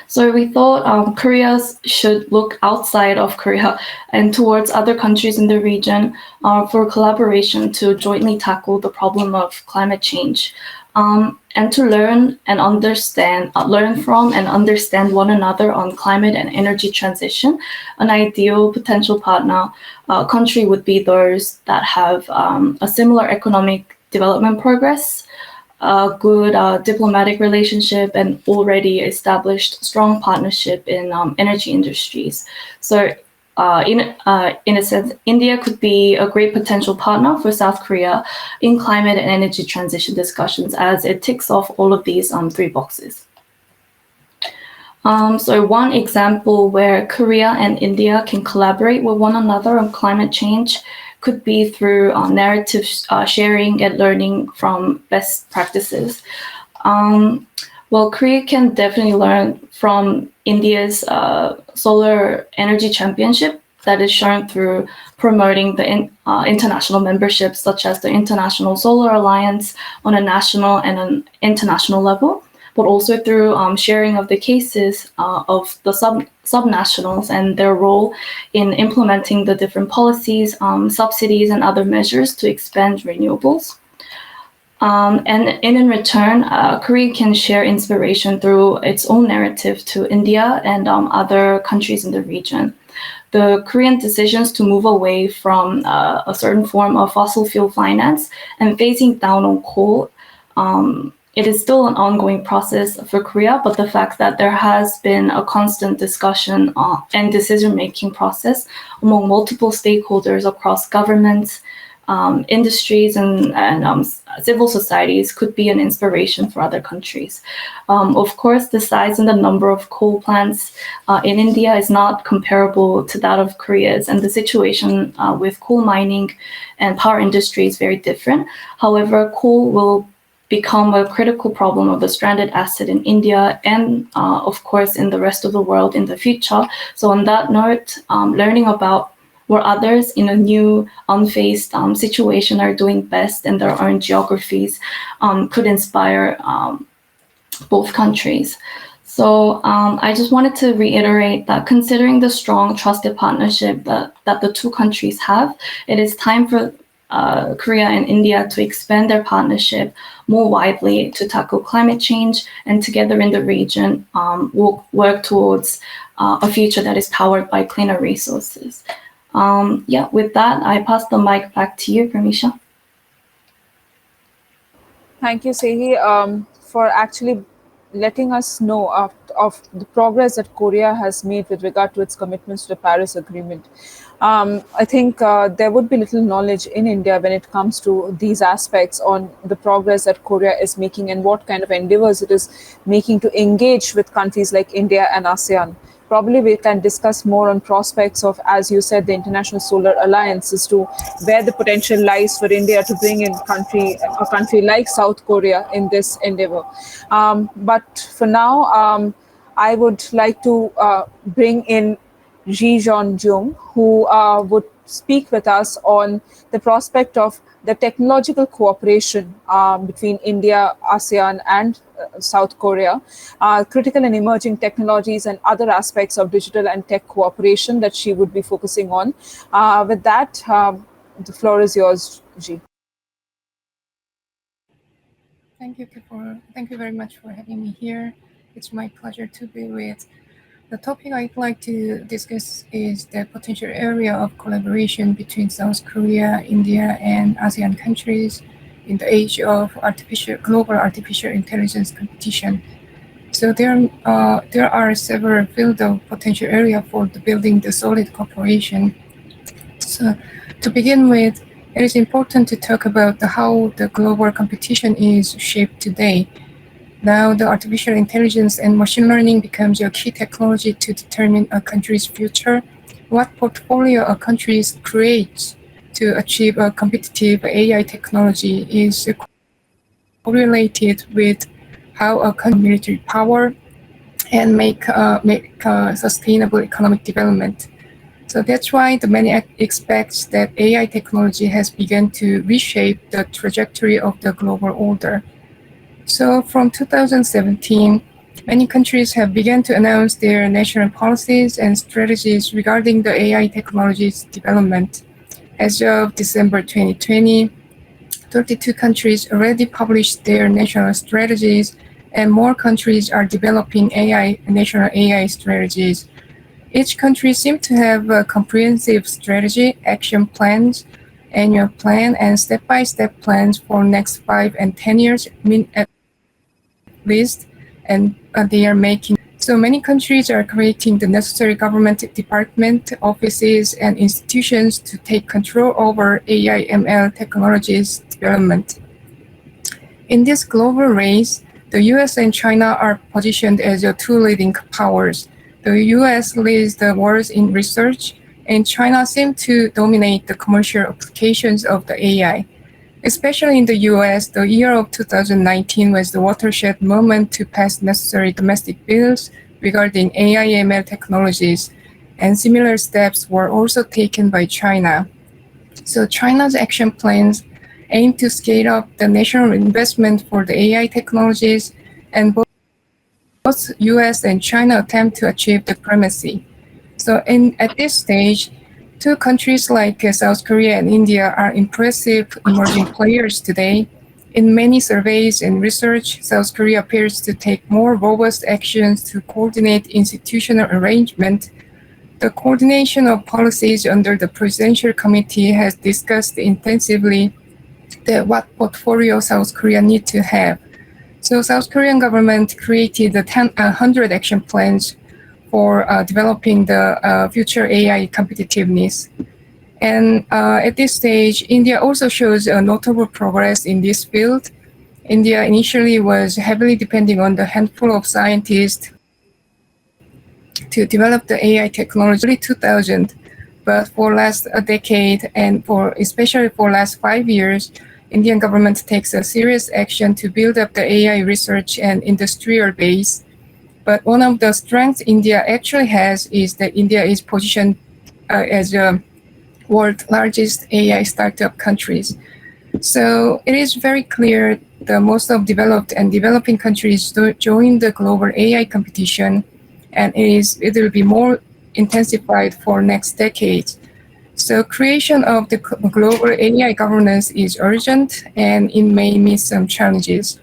So we thought Korea should look outside of Korea and towards other countries in the region for collaboration to jointly tackle the problem of climate change, and to learn from and understand one another on climate and energy transition. An ideal potential partner country would be those that have a similar economic development progress, a good diplomatic relationship, and already established strong partnership in energy industries. So in a sense, India could be a great potential partner for South Korea in climate and energy transition discussions, as it ticks off all of these three boxes. So one example where Korea and India can collaborate with one another on climate change could be through narrative sharing and learning from best practices. Well, Korea can definitely learn from India's solar energy championship that is shown through promoting the international memberships, such as the International Solar Alliance on a national and an international level, but also through sharing of the cases of the subnationals and their role in implementing the different policies, subsidies, and other measures to expand renewables. And in return, Korea can share inspiration through its own narrative to India and other countries in the region. The Korean decisions to move away from a certain form of fossil fuel finance and phasing down on coal, it is still an ongoing process for Korea, but the fact that there has been a constant discussion and decision-making process among multiple stakeholders across governments, industries, and civil societies could be an inspiration for other countries. Of course, the size and the number of coal plants in India is not comparable to that of Korea's, and the situation with coal mining and power industry is very different. However, coal will become a critical problem of the stranded asset in India and, of course, in the rest of the world in the future. So on that note, learning about where others in a new, unfaced situation are doing best in their own geographies could inspire both countries. So I just wanted to reiterate that considering the strong, trusted partnership that the two countries have, it is time for Korea and India to expand their partnership more widely to tackle climate change, and together in the region will work towards a future that is powered by cleaner resources. With that, I pass the mic back to you, Parmisha. Thank you, Sehi, for actually letting us know of the progress that Korea has made with regard to its commitments to the Paris Agreement. I think there would be little knowledge in India when it comes to these aspects on the progress that Korea is making and what kind of endeavors it is making to engage with countries like India and ASEAN probably we can discuss more on prospects of, as you said, the International Solar Alliance, as to where the potential lies for India to bring in a country like South Korea in this endeavor. But for now, I would like to bring in Ji Jeon Jung, who would speak with us on the prospect of the technological cooperation between India, ASEAN, and South Korea, critical and emerging technologies and other aspects of digital and tech cooperation that she would be focusing on. With that, the floor is yours, Ji. Thank you very much for having me here. It's my pleasure to be with. The topic I'd like to discuss is the potential area of collaboration between South Korea, India, and ASEAN countries in the age of global artificial intelligence competition. So there are several fields of potential area for building the solid cooperation. So to begin with, it is important to talk about how the global competition is shaped today. Now, the artificial intelligence and machine learning becomes a key technology to determine a country's future. What portfolio a country creates to achieve a competitive AI technology is correlated with how a country military power and make sustainable economic development. So that's why the many expect that AI technology has begun to reshape the trajectory of the global order. So from 2017, many countries have begun to announce their national policies and strategies regarding the AI technology's development. As of December 2020, 32 countries already published their national strategies, and more countries are developing national AI strategies. Each country seems to have a comprehensive strategy, action plans, annual plan, and step-by-step plans for next 5 and 10 years at least, and they are making. So many countries are creating the necessary government department, offices, and institutions to take control over AI ML technologies development. In this global race, the U.S. and China are positioned as the two leading powers. The U.S. leads the world in research, and China seems to dominate the commercial applications of the AI. Especially in the U.S., the year of 2019 was the watershed moment to pass necessary domestic bills regarding AI/ML technologies, and similar steps were also taken by China. So China's action plans aim to scale up the national investment for the AI technologies, and both U.S. and China attempt to achieve the primacy. So at this stage, two countries like South Korea and India are impressive emerging players today. In many surveys and research, South Korea appears to take more robust actions to coordinate institutional arrangement. The coordination of policies under the Presidential Committee has discussed intensively what portfolio South Korea needs to have. So South Korean government created 100 action plans for developing the future AI competitiveness. And at this stage, India also shows a notable progress in this field. India initially was heavily depending on the handful of scientists to develop the AI technology in 2000. But for last decade and especially for last 5 years, Indian government takes a serious action to build up the AI research and industrial base. But one of the strengths India actually has is that India is positioned as the world's largest AI startup countries. So it is very clear that most of developed and developing countries join the global AI competition, and it will be more intensified for next decade. So creation of the global AI governance is urgent, and it may meet some challenges.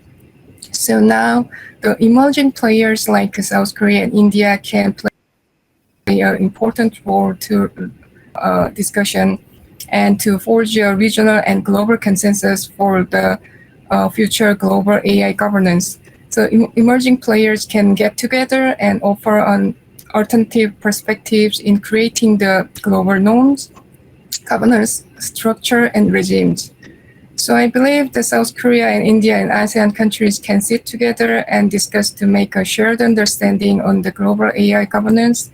So now the emerging players like South Korea and India can play an important role to discussion and to forge a regional and global consensus for the future global AI governance. So emerging players can get together and offer alternative perspectives in creating the global norms, governance, structure, and regimes. So I believe that South Korea and India and ASEAN countries can sit together and discuss to make a shared understanding on the global AI governance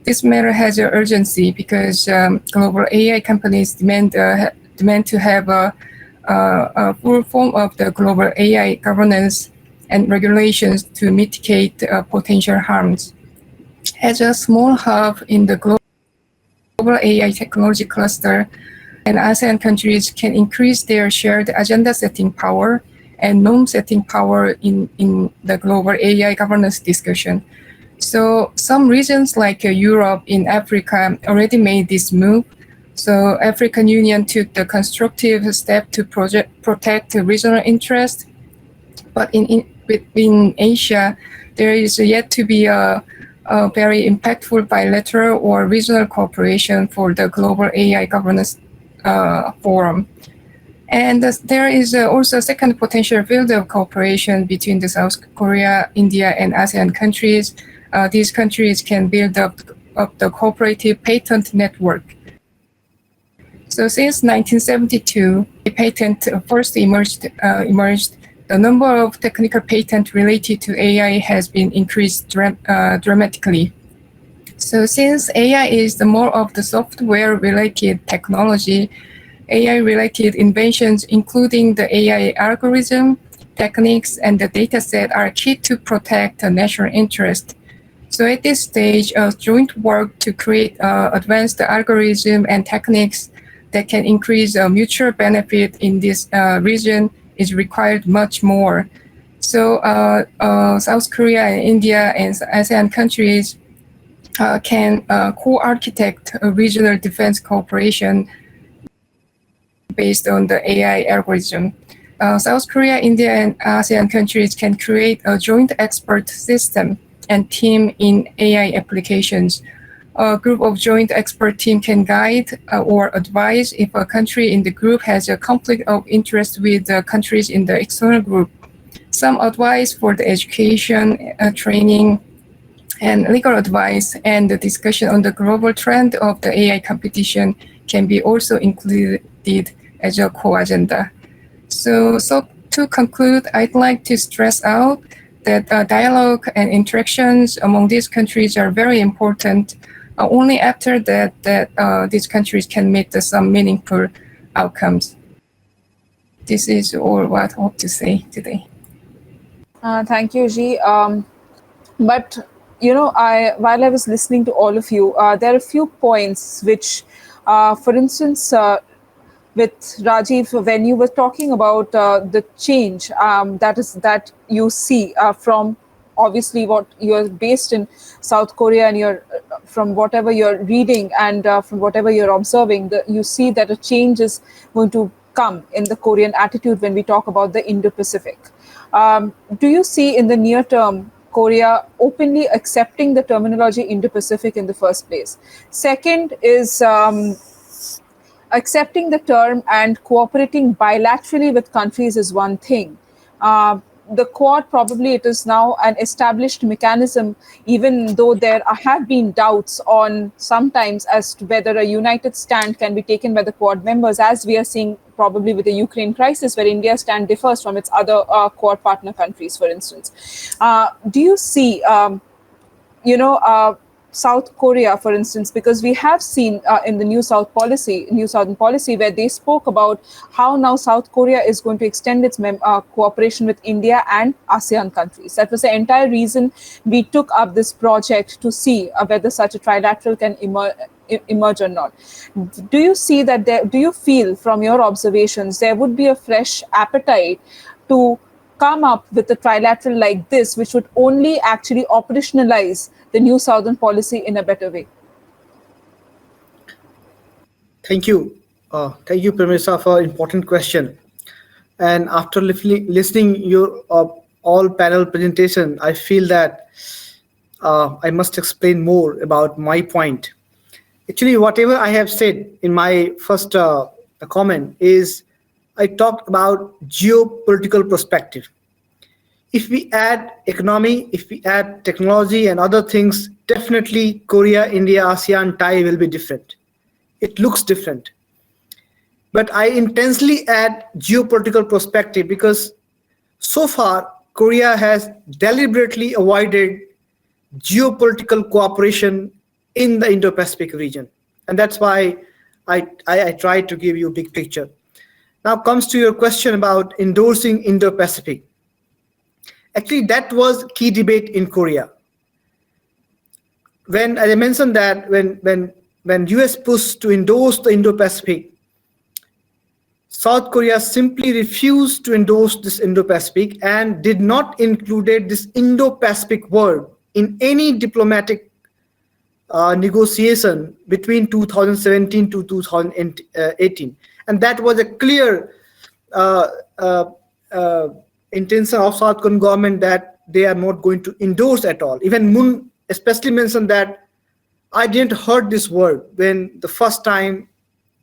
This matter has an urgency because global AI companies demand to have a full form of the global AI governance and regulations to mitigate potential harms. As a small hub in the global AI technology cluster, and ASEAN countries can increase their shared agenda setting power and norm setting power in the global AI governance discussion. So some regions like Europe in Africa already made this move. So African Union took the constructive step to protect regional interest. But in Asia, there is yet to be a very impactful bilateral or regional cooperation for the global AI governance forum. And there is also a second potential field of cooperation between the South Korea, India, and ASEAN countries. These countries can build up the cooperative patent network. So since 1972, the patent first emerged. The number of technical patents related to AI has been increased dramatically. So since AI is the more of the software-related technology, AI-related inventions, including the AI algorithm, techniques, and the dataset are key to protect the national interest. So at this stage, joint work to create advanced algorithm and techniques that can increase mutual benefit in this region is required much more. So South Korea and India and ASEAN countries can co-architect a regional defense cooperation based on the AI algorithm. South Korea, India, and ASEAN countries can create a joint expert system and team in AI applications. A group of joint expert team can guide or advise if a country in the group has a conflict of interest with the countries in the external group. Some advice for the education, training, and legal advice and the discussion on the global trend of the AI competition can be also included as a core agenda. So to conclude, I'd like to stress out that dialogue and interactions among these countries are very important. Only after that these countries can meet some meaningful outcomes. This is all what I hope to say today. Thank you, Ji. But while I was listening to all of you, there are a few points which, for instance, with Rajiv, when you were talking about the change that you see from obviously what you're based in South Korea and you're from whatever you're reading and from whatever you're observing, you see that a change is going to come in the Korean attitude when we talk about the Indo-Pacific. Do you see in the near term Korea openly accepting the terminology Indo-Pacific in the first place? Second is accepting the term and cooperating bilaterally with countries is one thing. The Quad, probably it is now an established mechanism, even though there have been doubts on sometimes as to whether a united stand can be taken by the Quad members, as we are seeing probably with the Ukraine crisis, where India's stand differs from its other Quad partner countries, for instance. Do you see, South Korea, for instance, because we have seen in the New Southern Policy, where they spoke about how now South Korea is going to extend its cooperation with India and ASEAN countries. That was the entire reason we took up this project, to see whether such a trilateral can emerge or not. Do you see that do you feel from your observations there would be a fresh appetite to come up with a trilateral like this, which would only actually operationalize the New Southern Policy in a better way? Thank you. Thank you, Premisa, for an important question. And after listening your all panel presentation, I feel that I must explain more about my point. Actually, whatever I have said in my first comment is I talked about geopolitical perspective. If we add economy, if we add technology and other things, definitely Korea, India, ASEAN tie will be different. It looks different. But I intensely add geopolitical perspective because so far Korea has deliberately avoided geopolitical cooperation in the Indo-Pacific region. And that's why I try to give you a big picture. Now comes to your question about endorsing Indo-Pacific. Actually, that was key debate in Korea. When I mentioned that when US pushed to endorse the Indo-Pacific, South Korea simply refused to endorse this Indo-Pacific and did not include this Indo-Pacific word in any diplomatic negotiation between 2017 to 2018. And that was a clear intention of South Korean government that they are not going to endorse at all. Even Moon especially mentioned that I didn't heard this word when the first time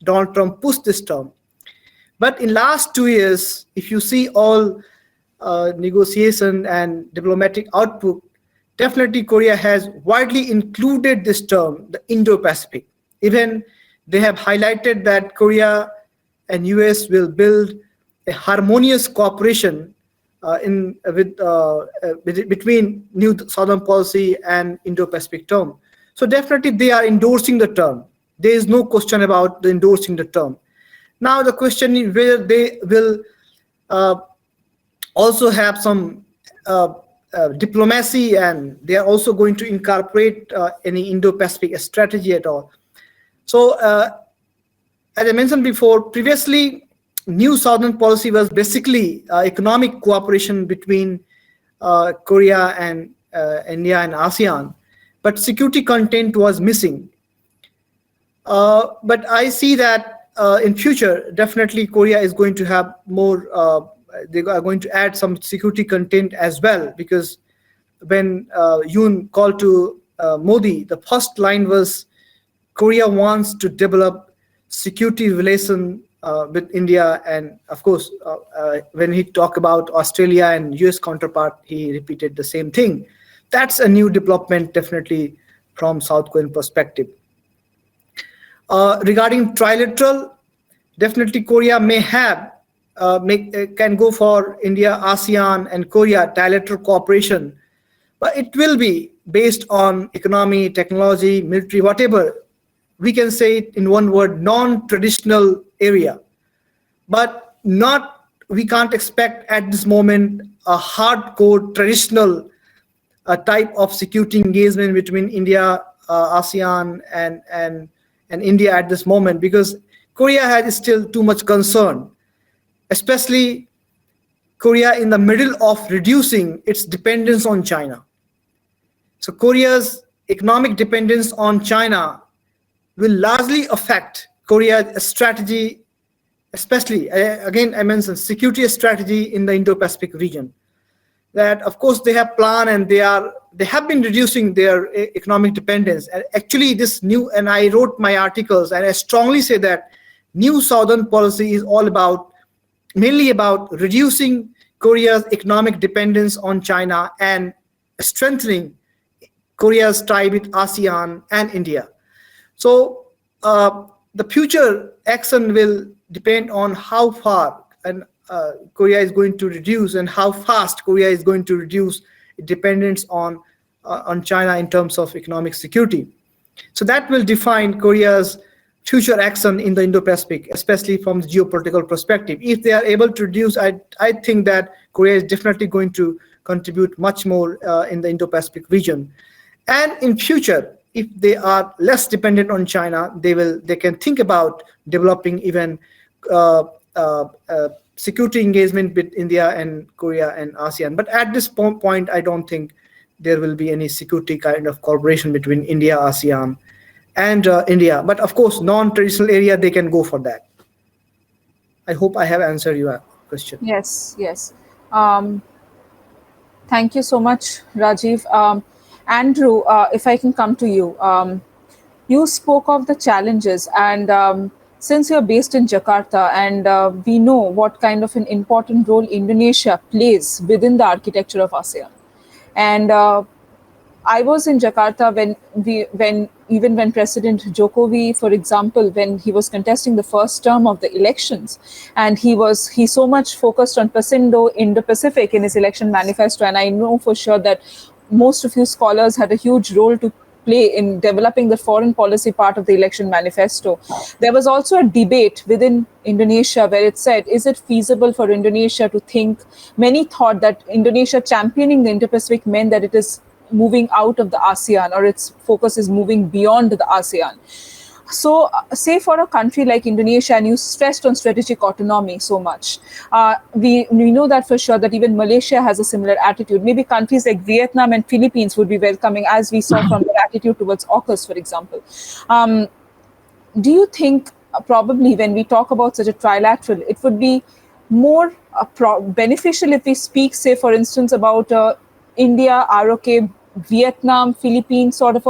Donald Trump pushed this term. But in last 2 years, if you see all negotiation and diplomatic output, definitely Korea has widely included this term, the Indo-Pacific. Even they have highlighted that Korea and US will build a harmonious cooperation between New Southern Policy and Indo-Pacific term. So definitely they are endorsing the term. There is no question about the endorsing the term. Now the question is whether they will also have some diplomacy, and they are also going to incorporate any Indo-Pacific strategy at all. So as I mentioned before, previously New Southern Policy was basically economic cooperation between Korea and India and ASEAN, but security content was missing. But I see that in future, definitely Korea is going to have more, they are going to add some security content as well, because when Yoon called to Modi, the first line was Korea wants to develop security relation with India. And of course, when he talked about Australia and US counterpart, he repeated the same thing. That's a new development definitely from South Korean perspective. Regarding trilateral, definitely Korea may have can go for India, ASEAN, and Korea trilateral cooperation, but it will be based on economy, technology, military, whatever. We can say it in one word, non-traditional area, but not. We can't expect at this moment a hardcore traditional type of security engagement between India, ASEAN, and India at this moment, because Korea has still too much concern, especially Korea in the middle of reducing its dependence on China. So Korea's economic dependence on China will largely affect Korea's strategy, especially, again, I mentioned security strategy in the Indo-Pacific region. That of course they have planned, and they have been reducing their economic dependence. And actually this new, and I wrote my articles, and I strongly say that New Southern Policy is all about, mainly about reducing Korea's economic dependence on China and strengthening Korea's tie with ASEAN and India. So the future action will depend on how far and Korea is going to reduce, and how fast Korea is going to reduce dependence on China in terms of economic security. So that will define Korea's future action in the Indo-Pacific, especially from the geopolitical perspective. If they are able to reduce, I think that Korea is definitely going to contribute much more in the Indo-Pacific region. And in future, if they are less dependent on China, they can think about developing even security engagement with India and Korea and ASEAN. But at this point, I don't think there will be any security kind of cooperation between India, ASEAN, and India. But of course, non-traditional area, they can go for that. I hope I have answered your question. Yes, yes. Thank you so much, Rajiv. Andrew, if I can come to you. You spoke of the challenges, and since you're based in Jakarta, and we know what kind of an important role Indonesia plays within the architecture of ASEAN. And I was in Jakarta when President Jokowi, for example, when he was contesting the first term of the elections, and he so much focused on Pasindo, Indo-Pacific in his election manifesto, and I know for sure that most of you scholars had a huge role to play in developing the foreign policy part of the election manifesto, there was also a debate within Indonesia where it said, is it feasible for Indonesia to think, many thought that Indonesia championing the Indo-Pacific meant that it is moving out of the ASEAN or its focus is moving beyond the ASEAN. So, say for a country like Indonesia, and you stressed on strategic autonomy so much, we know that for sure that even Malaysia has a similar attitude. Maybe countries like Vietnam and Philippines would be welcoming, as we saw from their attitude towards AUKUS, for example. Do you think probably when we talk about such a trilateral, it would be more beneficial if we speak, say, for instance, about India, ROK, Vietnam, Philippines, sort of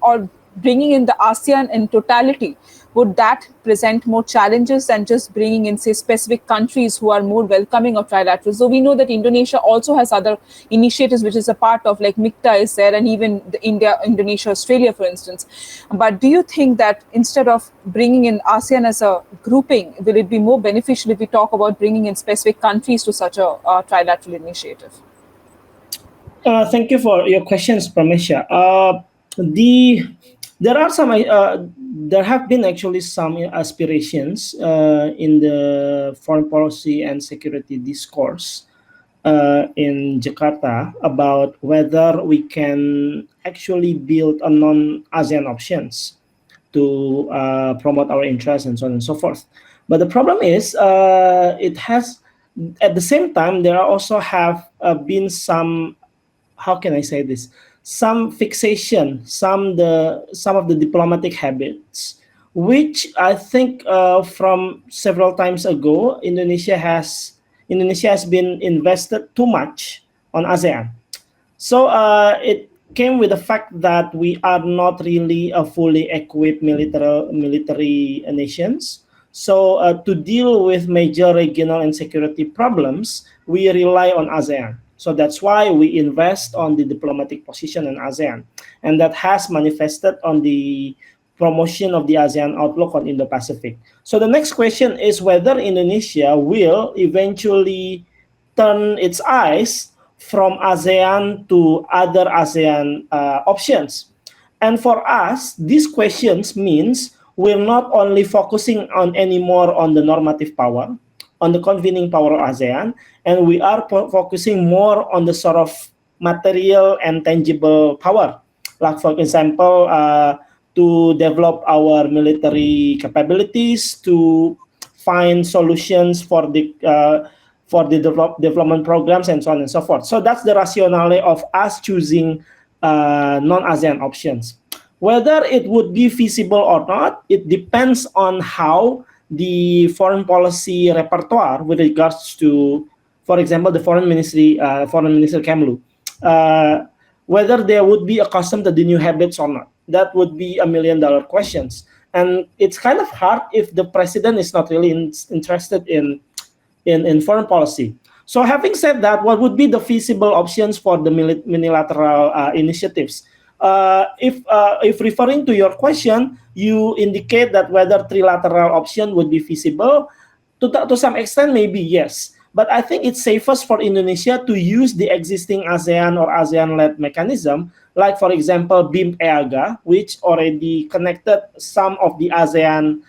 or bringing in the ASEAN in totality? Would that present more challenges than just bringing in, say, specific countries who are more welcoming of trilateral? So we know that Indonesia also has other initiatives which is a part of, like MICTA is there, and even the Indonesia, Australia, for instance. But do you think that instead of bringing in ASEAN as a grouping, will it be more beneficial if we talk about bringing in specific countries to such a trilateral initiative? Thank you for your questions, Pramesha. There are some. There have been actually some aspirations in the foreign policy and security discourse in Jakarta about whether we can actually build a non-ASEAN options to promote our interests and so on and so forth. But the problem is, it has at the same time there also have been some, how can I say this? Some fixation, some of the diplomatic habits, which I think from several times ago, Indonesia has been invested too much on ASEAN. So it came with the fact that we are not really a fully equipped military nations. So to deal with major regional and security problems, we rely on ASEAN. So that's why we invest on the diplomatic position in ASEAN. And that has manifested on the promotion of the ASEAN outlook on Indo-Pacific. So the next question is whether Indonesia will eventually turn its eyes from ASEAN to other ASEAN options. And for us, these questions means we're not only focusing on anymore on the normative power, on the convening power of ASEAN, and we are focusing more on the sort of material and tangible power. Like, for example, to develop our military capabilities, to find solutions for the development programs, and so on and so forth. So that's the rationale of us choosing non-ASEAN options. Whether it would be feasible or not, it depends on how the foreign policy repertoire with regards to, for example, the foreign minister Kemlu, whether they would be accustomed to the new habits or not. That would be $1 million questions. And it's kind of hard if the president is not really interested in foreign policy. So having said that, what would be the feasible options for the minilateral initiatives? If referring to your question, you indicate that whether trilateral option would be feasible. To some extent, maybe yes. But I think it's safest for Indonesia to use the existing ASEAN or ASEAN-led mechanism, like, for example, BIM EAGA, which already connected some of the ASEAN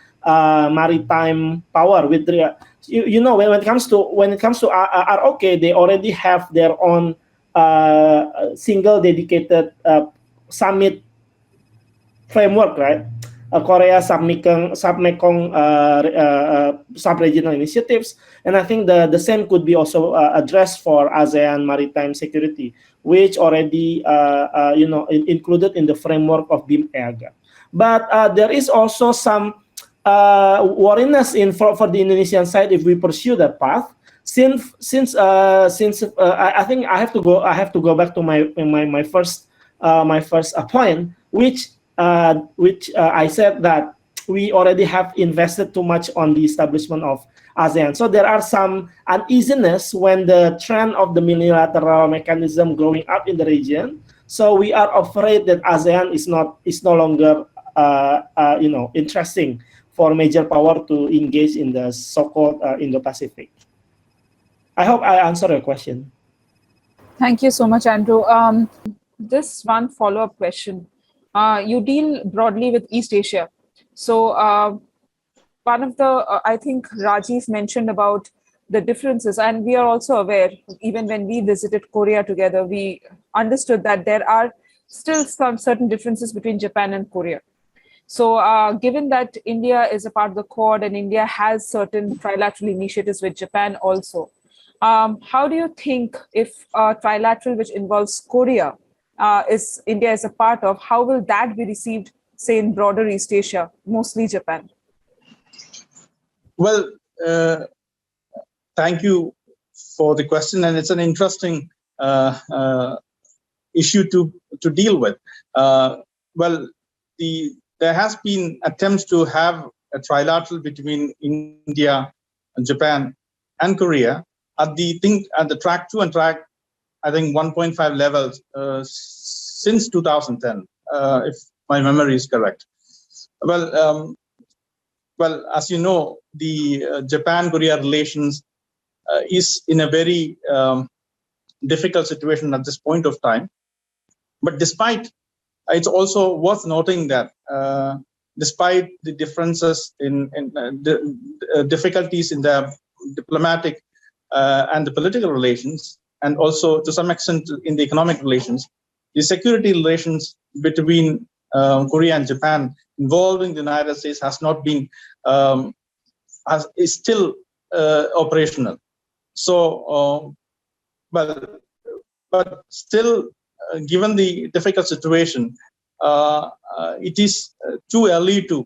maritime power with the, you know, when it comes to ROK, they already have their own single dedicated summit framework, right? Korea sub-Mekong sub-regional initiatives, and I think the same could be also addressed for ASEAN maritime security, which already included in the framework of BIM EAGA. But there is also some worriness for the Indonesian side if we pursue that path. Since I think I have to go back to my first point, which I said that we already have invested too much on the establishment of ASEAN. So there are some uneasiness when the trend of the minilateral mechanism growing up in the region. So we are afraid that ASEAN is no longer interesting for major power to engage in the so-called Indo-Pacific. I hope I answered your question. Thank you so much, Andrew. Just one follow-up question. you deal broadly with East Asia. So one of the, I think Rajiv mentioned about the differences, and we are also aware, even when we visited Korea together, we understood that there are still some certain differences between Japan and Korea. So given that India is a part of the Quad and India has certain trilateral initiatives with Japan also, how do you think if trilateral, which involves Korea, India is a part of, how will that be received, say, in broader East Asia, mostly Japan? Well, thank you for the question, and it's an interesting issue to deal with. Well, there has been attempts to have a trilateral between India and Japan and Korea at the track 2 and track, I think, 1.5 levels since 2010, if my memory is correct. Well, as you know, the Japan-Korea relations is in a very difficult situation at this point of time. But it's also worth noting that despite the differences in difficulties in the diplomatic and the political relations, and also to some extent in the economic relations, the security relations between Korea and Japan involving the United States has not been is still operational. So, but still, given the difficult situation, it is too early to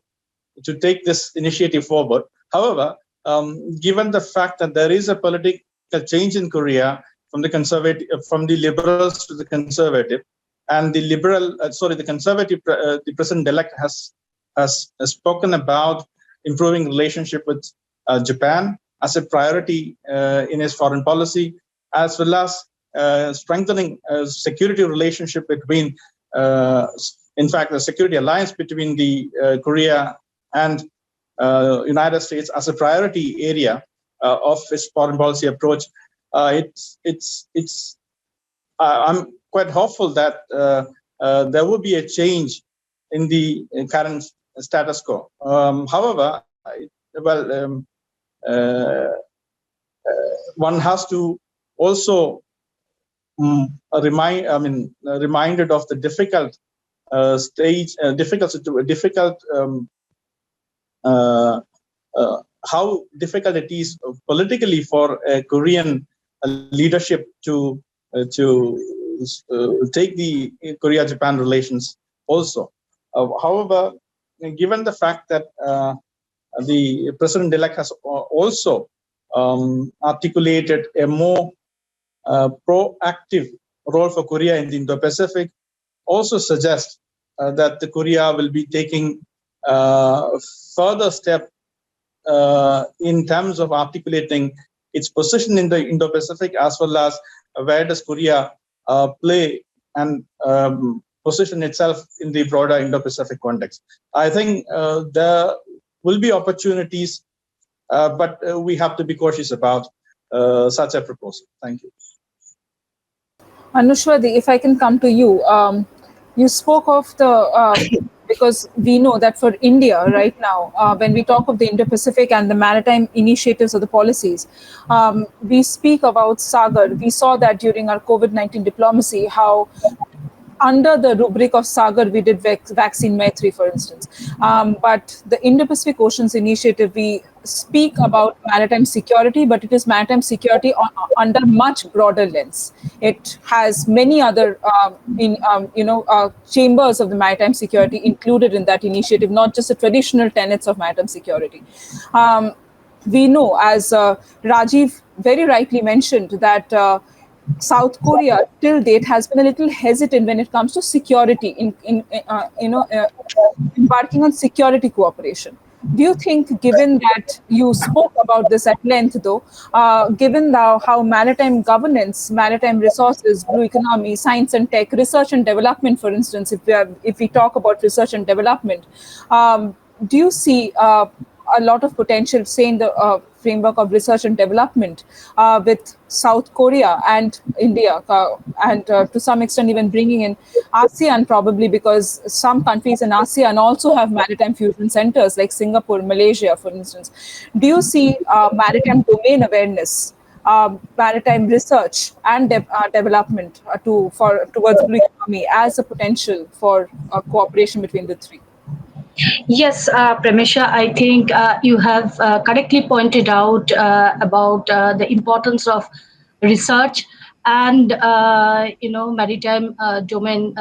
take this initiative forward. However, given the fact that there is a political change in Korea from the liberals to the conservative, and the conservative, the president-elect has spoken about improving relationship with Japan as a priority in his foreign policy, as well as strengthening security relationship between, in fact, the security alliance between the Korea and United States as a priority area of his foreign policy approach. I'm quite hopeful that there will be a change in the current status quo. However, one has to also reminded of the difficult how difficult it is politically for a Korean leadership to take the Korea-Japan relations also. However, given the fact that the president-elect has also articulated a more proactive role for Korea in the Indo-Pacific, also suggests that the Korea will be taking further step in terms of articulating its position in the Indo-Pacific, as well as where does Korea play and position itself in the broader Indo-Pacific context. I think there will be opportunities, but we have to be cautious about such a proposal. Thank you. Anushwadi, if I can come to you, you spoke of the, because we know that for India right now, when we talk of the Indo-Pacific and the maritime initiatives or the policies, we speak about Sagar. We saw that during our COVID-19 diplomacy, how under the rubric of Sagar, we did vaccine Maitri, for instance. But the Indo-Pacific Oceans Initiative, we speak about maritime security, but it is maritime security under much broader lens. It has many other chambers of the maritime security included in that initiative, not just the traditional tenets of maritime security. We know, as Rajiv very rightly mentioned, that South Korea till date has been a little hesitant when it comes to security, embarking on security cooperation. Do you think, given that you spoke about this at length, though, given how maritime governance, maritime resources, blue economy, science and tech, research and development, for instance, if we talk about research and development, do you see a lot of potential, say, in the framework of research and development with South Korea and India, and to some extent even bringing in ASEAN, probably because some countries in ASEAN also have maritime fusion centers like Singapore, Malaysia, for instance. Do you see maritime domain awareness, maritime research and development towards blue economy as a potential for cooperation between the three? Yes, Pramisha, I think you have correctly pointed out about the importance of research and maritime domain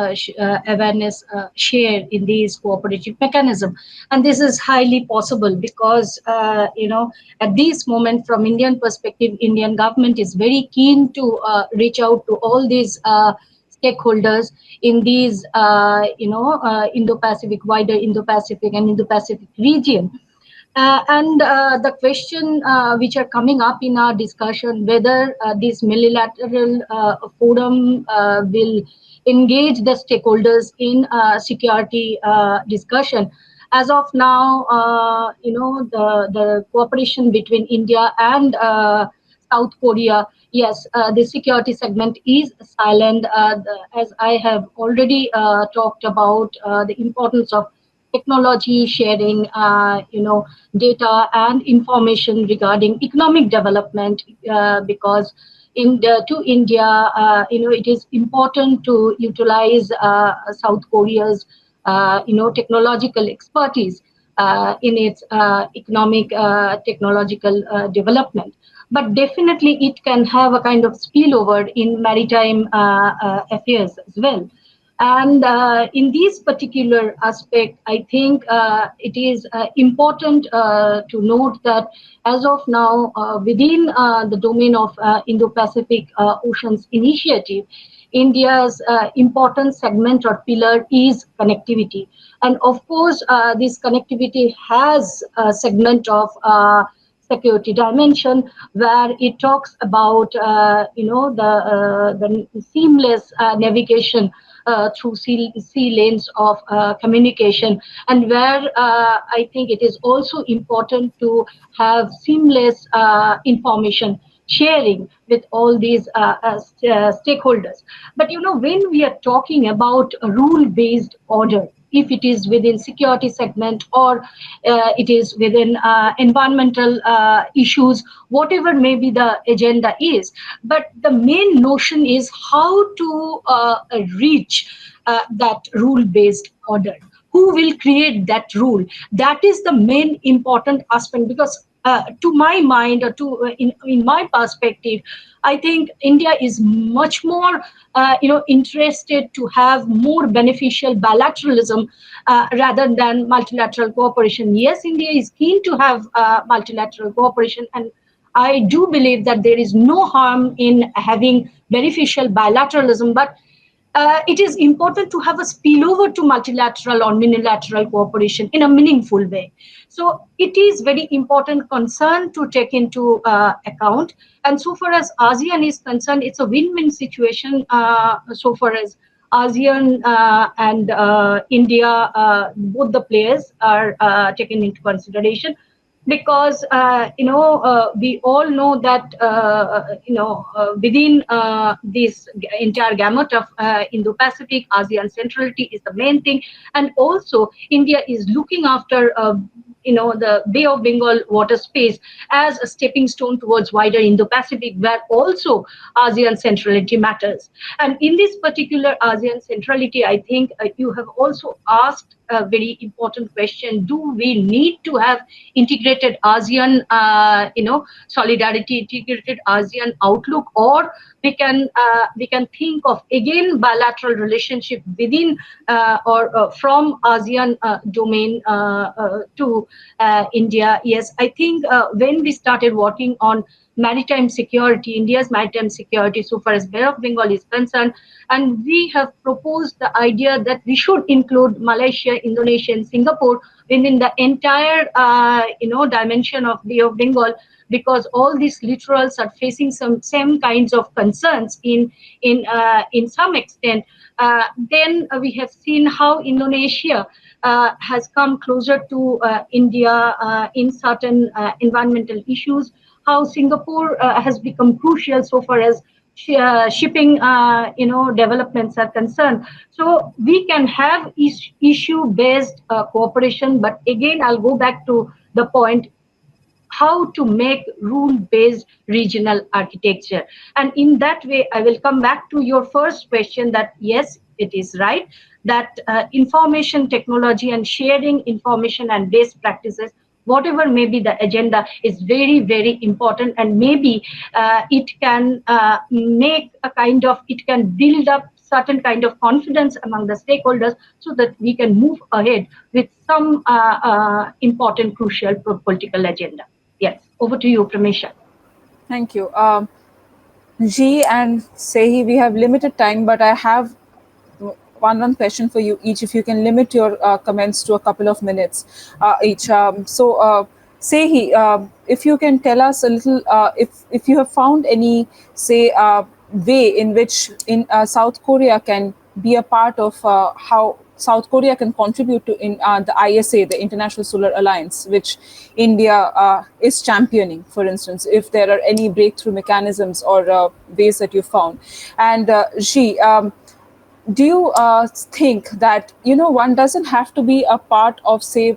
awareness share in these cooperative mechanism, and this is highly possible because at this moment, from Indian perspective, Indian government is very keen to reach out to all these stakeholders in these, Indo-Pacific, wider Indo-Pacific and Indo-Pacific region. And the question which are coming up in our discussion, whether this multilateral forum will engage the stakeholders in security discussion. As of now, the cooperation between India and South Korea, yes, the security segment is silent. As I have already talked about the importance of technology sharing, data and information regarding economic development, because to India, it is important to utilize South Korea's, technological expertise in its economic technological development. But definitely it can have a kind of spillover in maritime affairs as well. And in this particular aspect, I think it is important to note that as of now, within the domain of Indo-Pacific Oceans Initiative, India's important segment or pillar is connectivity. And of course, this connectivity has a segment of security dimension where it talks about the seamless navigation through sea lanes of communication, and where I think it is also important to have seamless information sharing with all these stakeholders. But when we are talking about a rule-based order, if it is within security segment or it is within environmental issues, whatever may be the agenda is, but the main notion is how to reach that rule-based order. Who will create that rule? That is the main important aspect, because to my mind, or in my perspective, I think India is much more interested to have more beneficial bilateralism rather than multilateral cooperation. Yes, India is keen to have multilateral cooperation, and I do believe that there is no harm in having beneficial bilateralism, but it is important to have a spillover to multilateral or minilateral cooperation in a meaningful way. So it is very important concern to take into account. And so far as ASEAN is concerned, it's a win-win situation so far as ASEAN and India, both the players are taken into consideration, because we all know that within this entire gamut of Indo-Pacific, ASEAN centrality is the main thing, and also India is looking after the Bay of Bengal water space as a stepping stone towards wider Indo-Pacific, where also ASEAN centrality matters. And in this particular ASEAN centrality, I think you have also asked a very important question: do we need to have integrated ASEAN, solidarity, integrated ASEAN outlook, or we can think of again bilateral relationship within or from ASEAN domain to India? Yes, I think when we started working on maritime security, India's maritime security so far as Bay of Bengal is concerned. And we have proposed the idea that we should include Malaysia, Indonesia, and Singapore within the entire dimension of Bay of Bengal, because all these littorals are facing some same kinds of concerns in some extent. Then we have seen how Indonesia has come closer to India in certain environmental issues, how Singapore has become crucial so far as shipping developments are concerned. So we can have issue based cooperation, but again I'll go back to the point how to make rule-based regional architecture. And in that way, I will come back to your first question that yes, it is right that information technology and sharing information and best practices, whatever may be the agenda, is very, very important, and maybe it can it can build up certain kind of confidence among the stakeholders so that we can move ahead with some important, crucial political agenda. Yes, over to you, Pramesha. Thank you. Ji and Sehi, we have limited time, but I have one question for you each. If you can limit your comments to a couple of minutes each. Sehi, if you can tell us a little, if you have found any, say, way in which South Korea can be a part of how South Korea can contribute to the ISA, the International Solar Alliance, which India is championing, for instance, if there are any breakthrough mechanisms or ways that you found. And Ji, do you think that, one doesn't have to be a part of, say,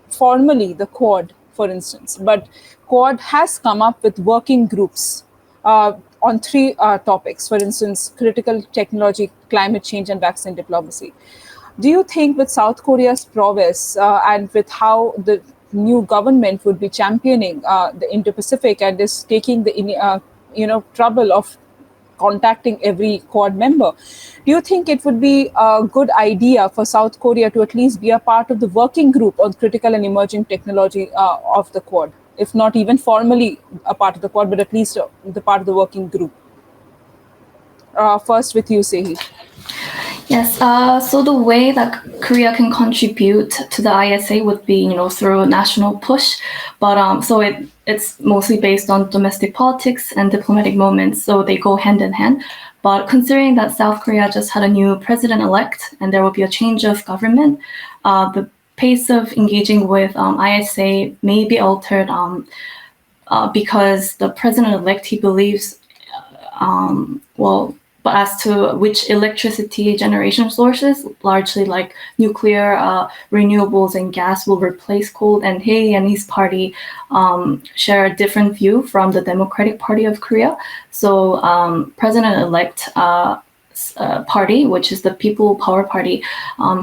formally the Quad, for instance, but Quad has come up with working groups on 3 topics, for instance, critical technology, climate change, and vaccine diplomacy. Do you think with South Korea's prowess and with how the new government would be championing the Indo-Pacific and is taking the trouble of contacting every Quad member, do you think it would be a good idea for South Korea to at least be a part of the working group on critical and emerging technology of the Quad, if not even formally a part of the Quad, but at least the part of the working group? First with you, Sehi. Yes, so the way that Korea can contribute to the ISA would be, through a national push, but so it's mostly based on domestic politics and diplomatic moments, so they go hand in hand. But considering that South Korea just had a new president-elect and there will be a change of government, the pace of engaging with ISA may be altered because the president-elect, he believes, but as to which electricity generation sources, largely like nuclear, renewables, and gas will replace coal, and he and his party share a different view from the Democratic Party of Korea. So President-elect party, which is the People Power Party,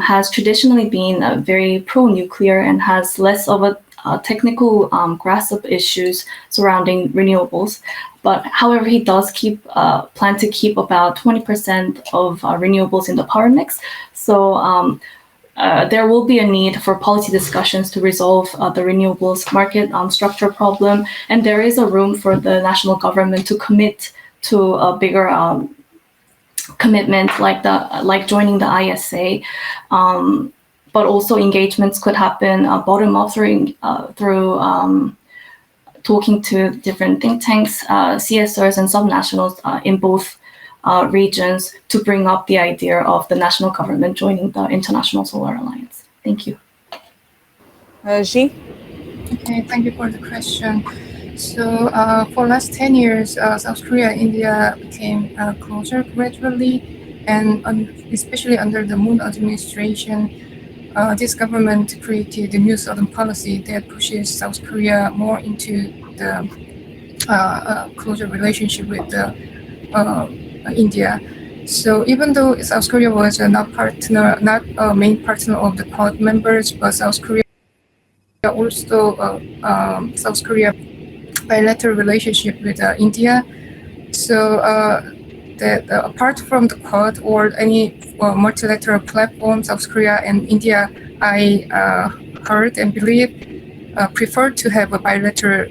has traditionally been very pro-nuclear and has less of a technical grasp of issues surrounding renewables. But however, he does plan to keep about 20% of renewables in the power mix. So there will be a need for policy discussions to resolve the renewables market structure problem. And there is a room for the national government to commit to a bigger commitment like joining the ISA. But also engagements could happen bottom up through talking to different think tanks, CSRs, and subnationals in both regions to bring up the idea of the national government joining the International Solar Alliance. Thank you. Ji? Okay, thank you for the question. So for last 10 years, South Korea and India became closer gradually, and especially under the Moon administration, this government created a new southern policy that pushes South Korea more into the closer relationship with India. So even though South Korea was not a main partner of the Quad members, but South Korea also South Korea bilateral relationship with India. So that apart from the Quad or any multilateral platform, South Korea and India, I heard and believe prefer to have a bilateral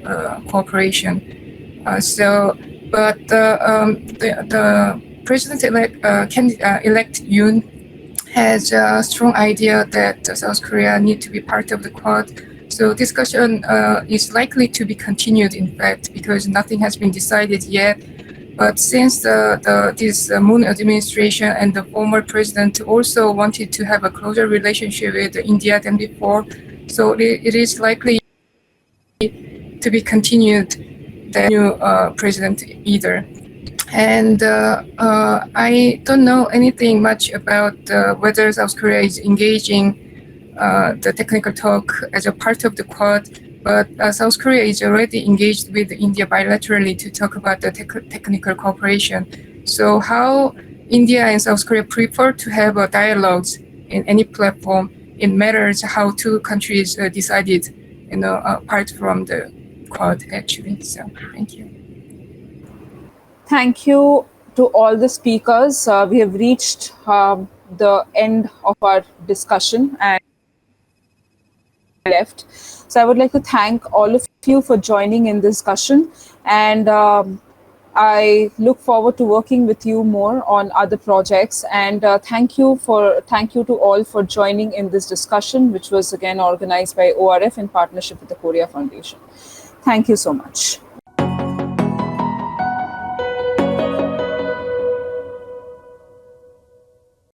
cooperation. But the president-elect Yoon has a strong idea that South Korea need to be part of the Quad. So discussion is likely to be continued, in fact, because nothing has been decided yet. But since this Moon administration and the former president also wanted to have a closer relationship with India than before, so it is likely to be continued the new president either. And I don't know anything much about whether South Korea is engaging the technical talk as a part of the Quad, but South Korea is already engaged with India bilaterally to talk about the technical cooperation. So how India and South Korea prefer to have dialogues in any platform, it matters how two countries decided, apart from the Quad actually. So thank you. Thank you to all the speakers. We have reached the end of our discussion and left. So I would like to thank all of you for joining in this discussion, and I look forward to working with you more on other projects. And thank you to all for joining in this discussion, which was again organized by ORF in partnership with the Korea Foundation. Thank you so much.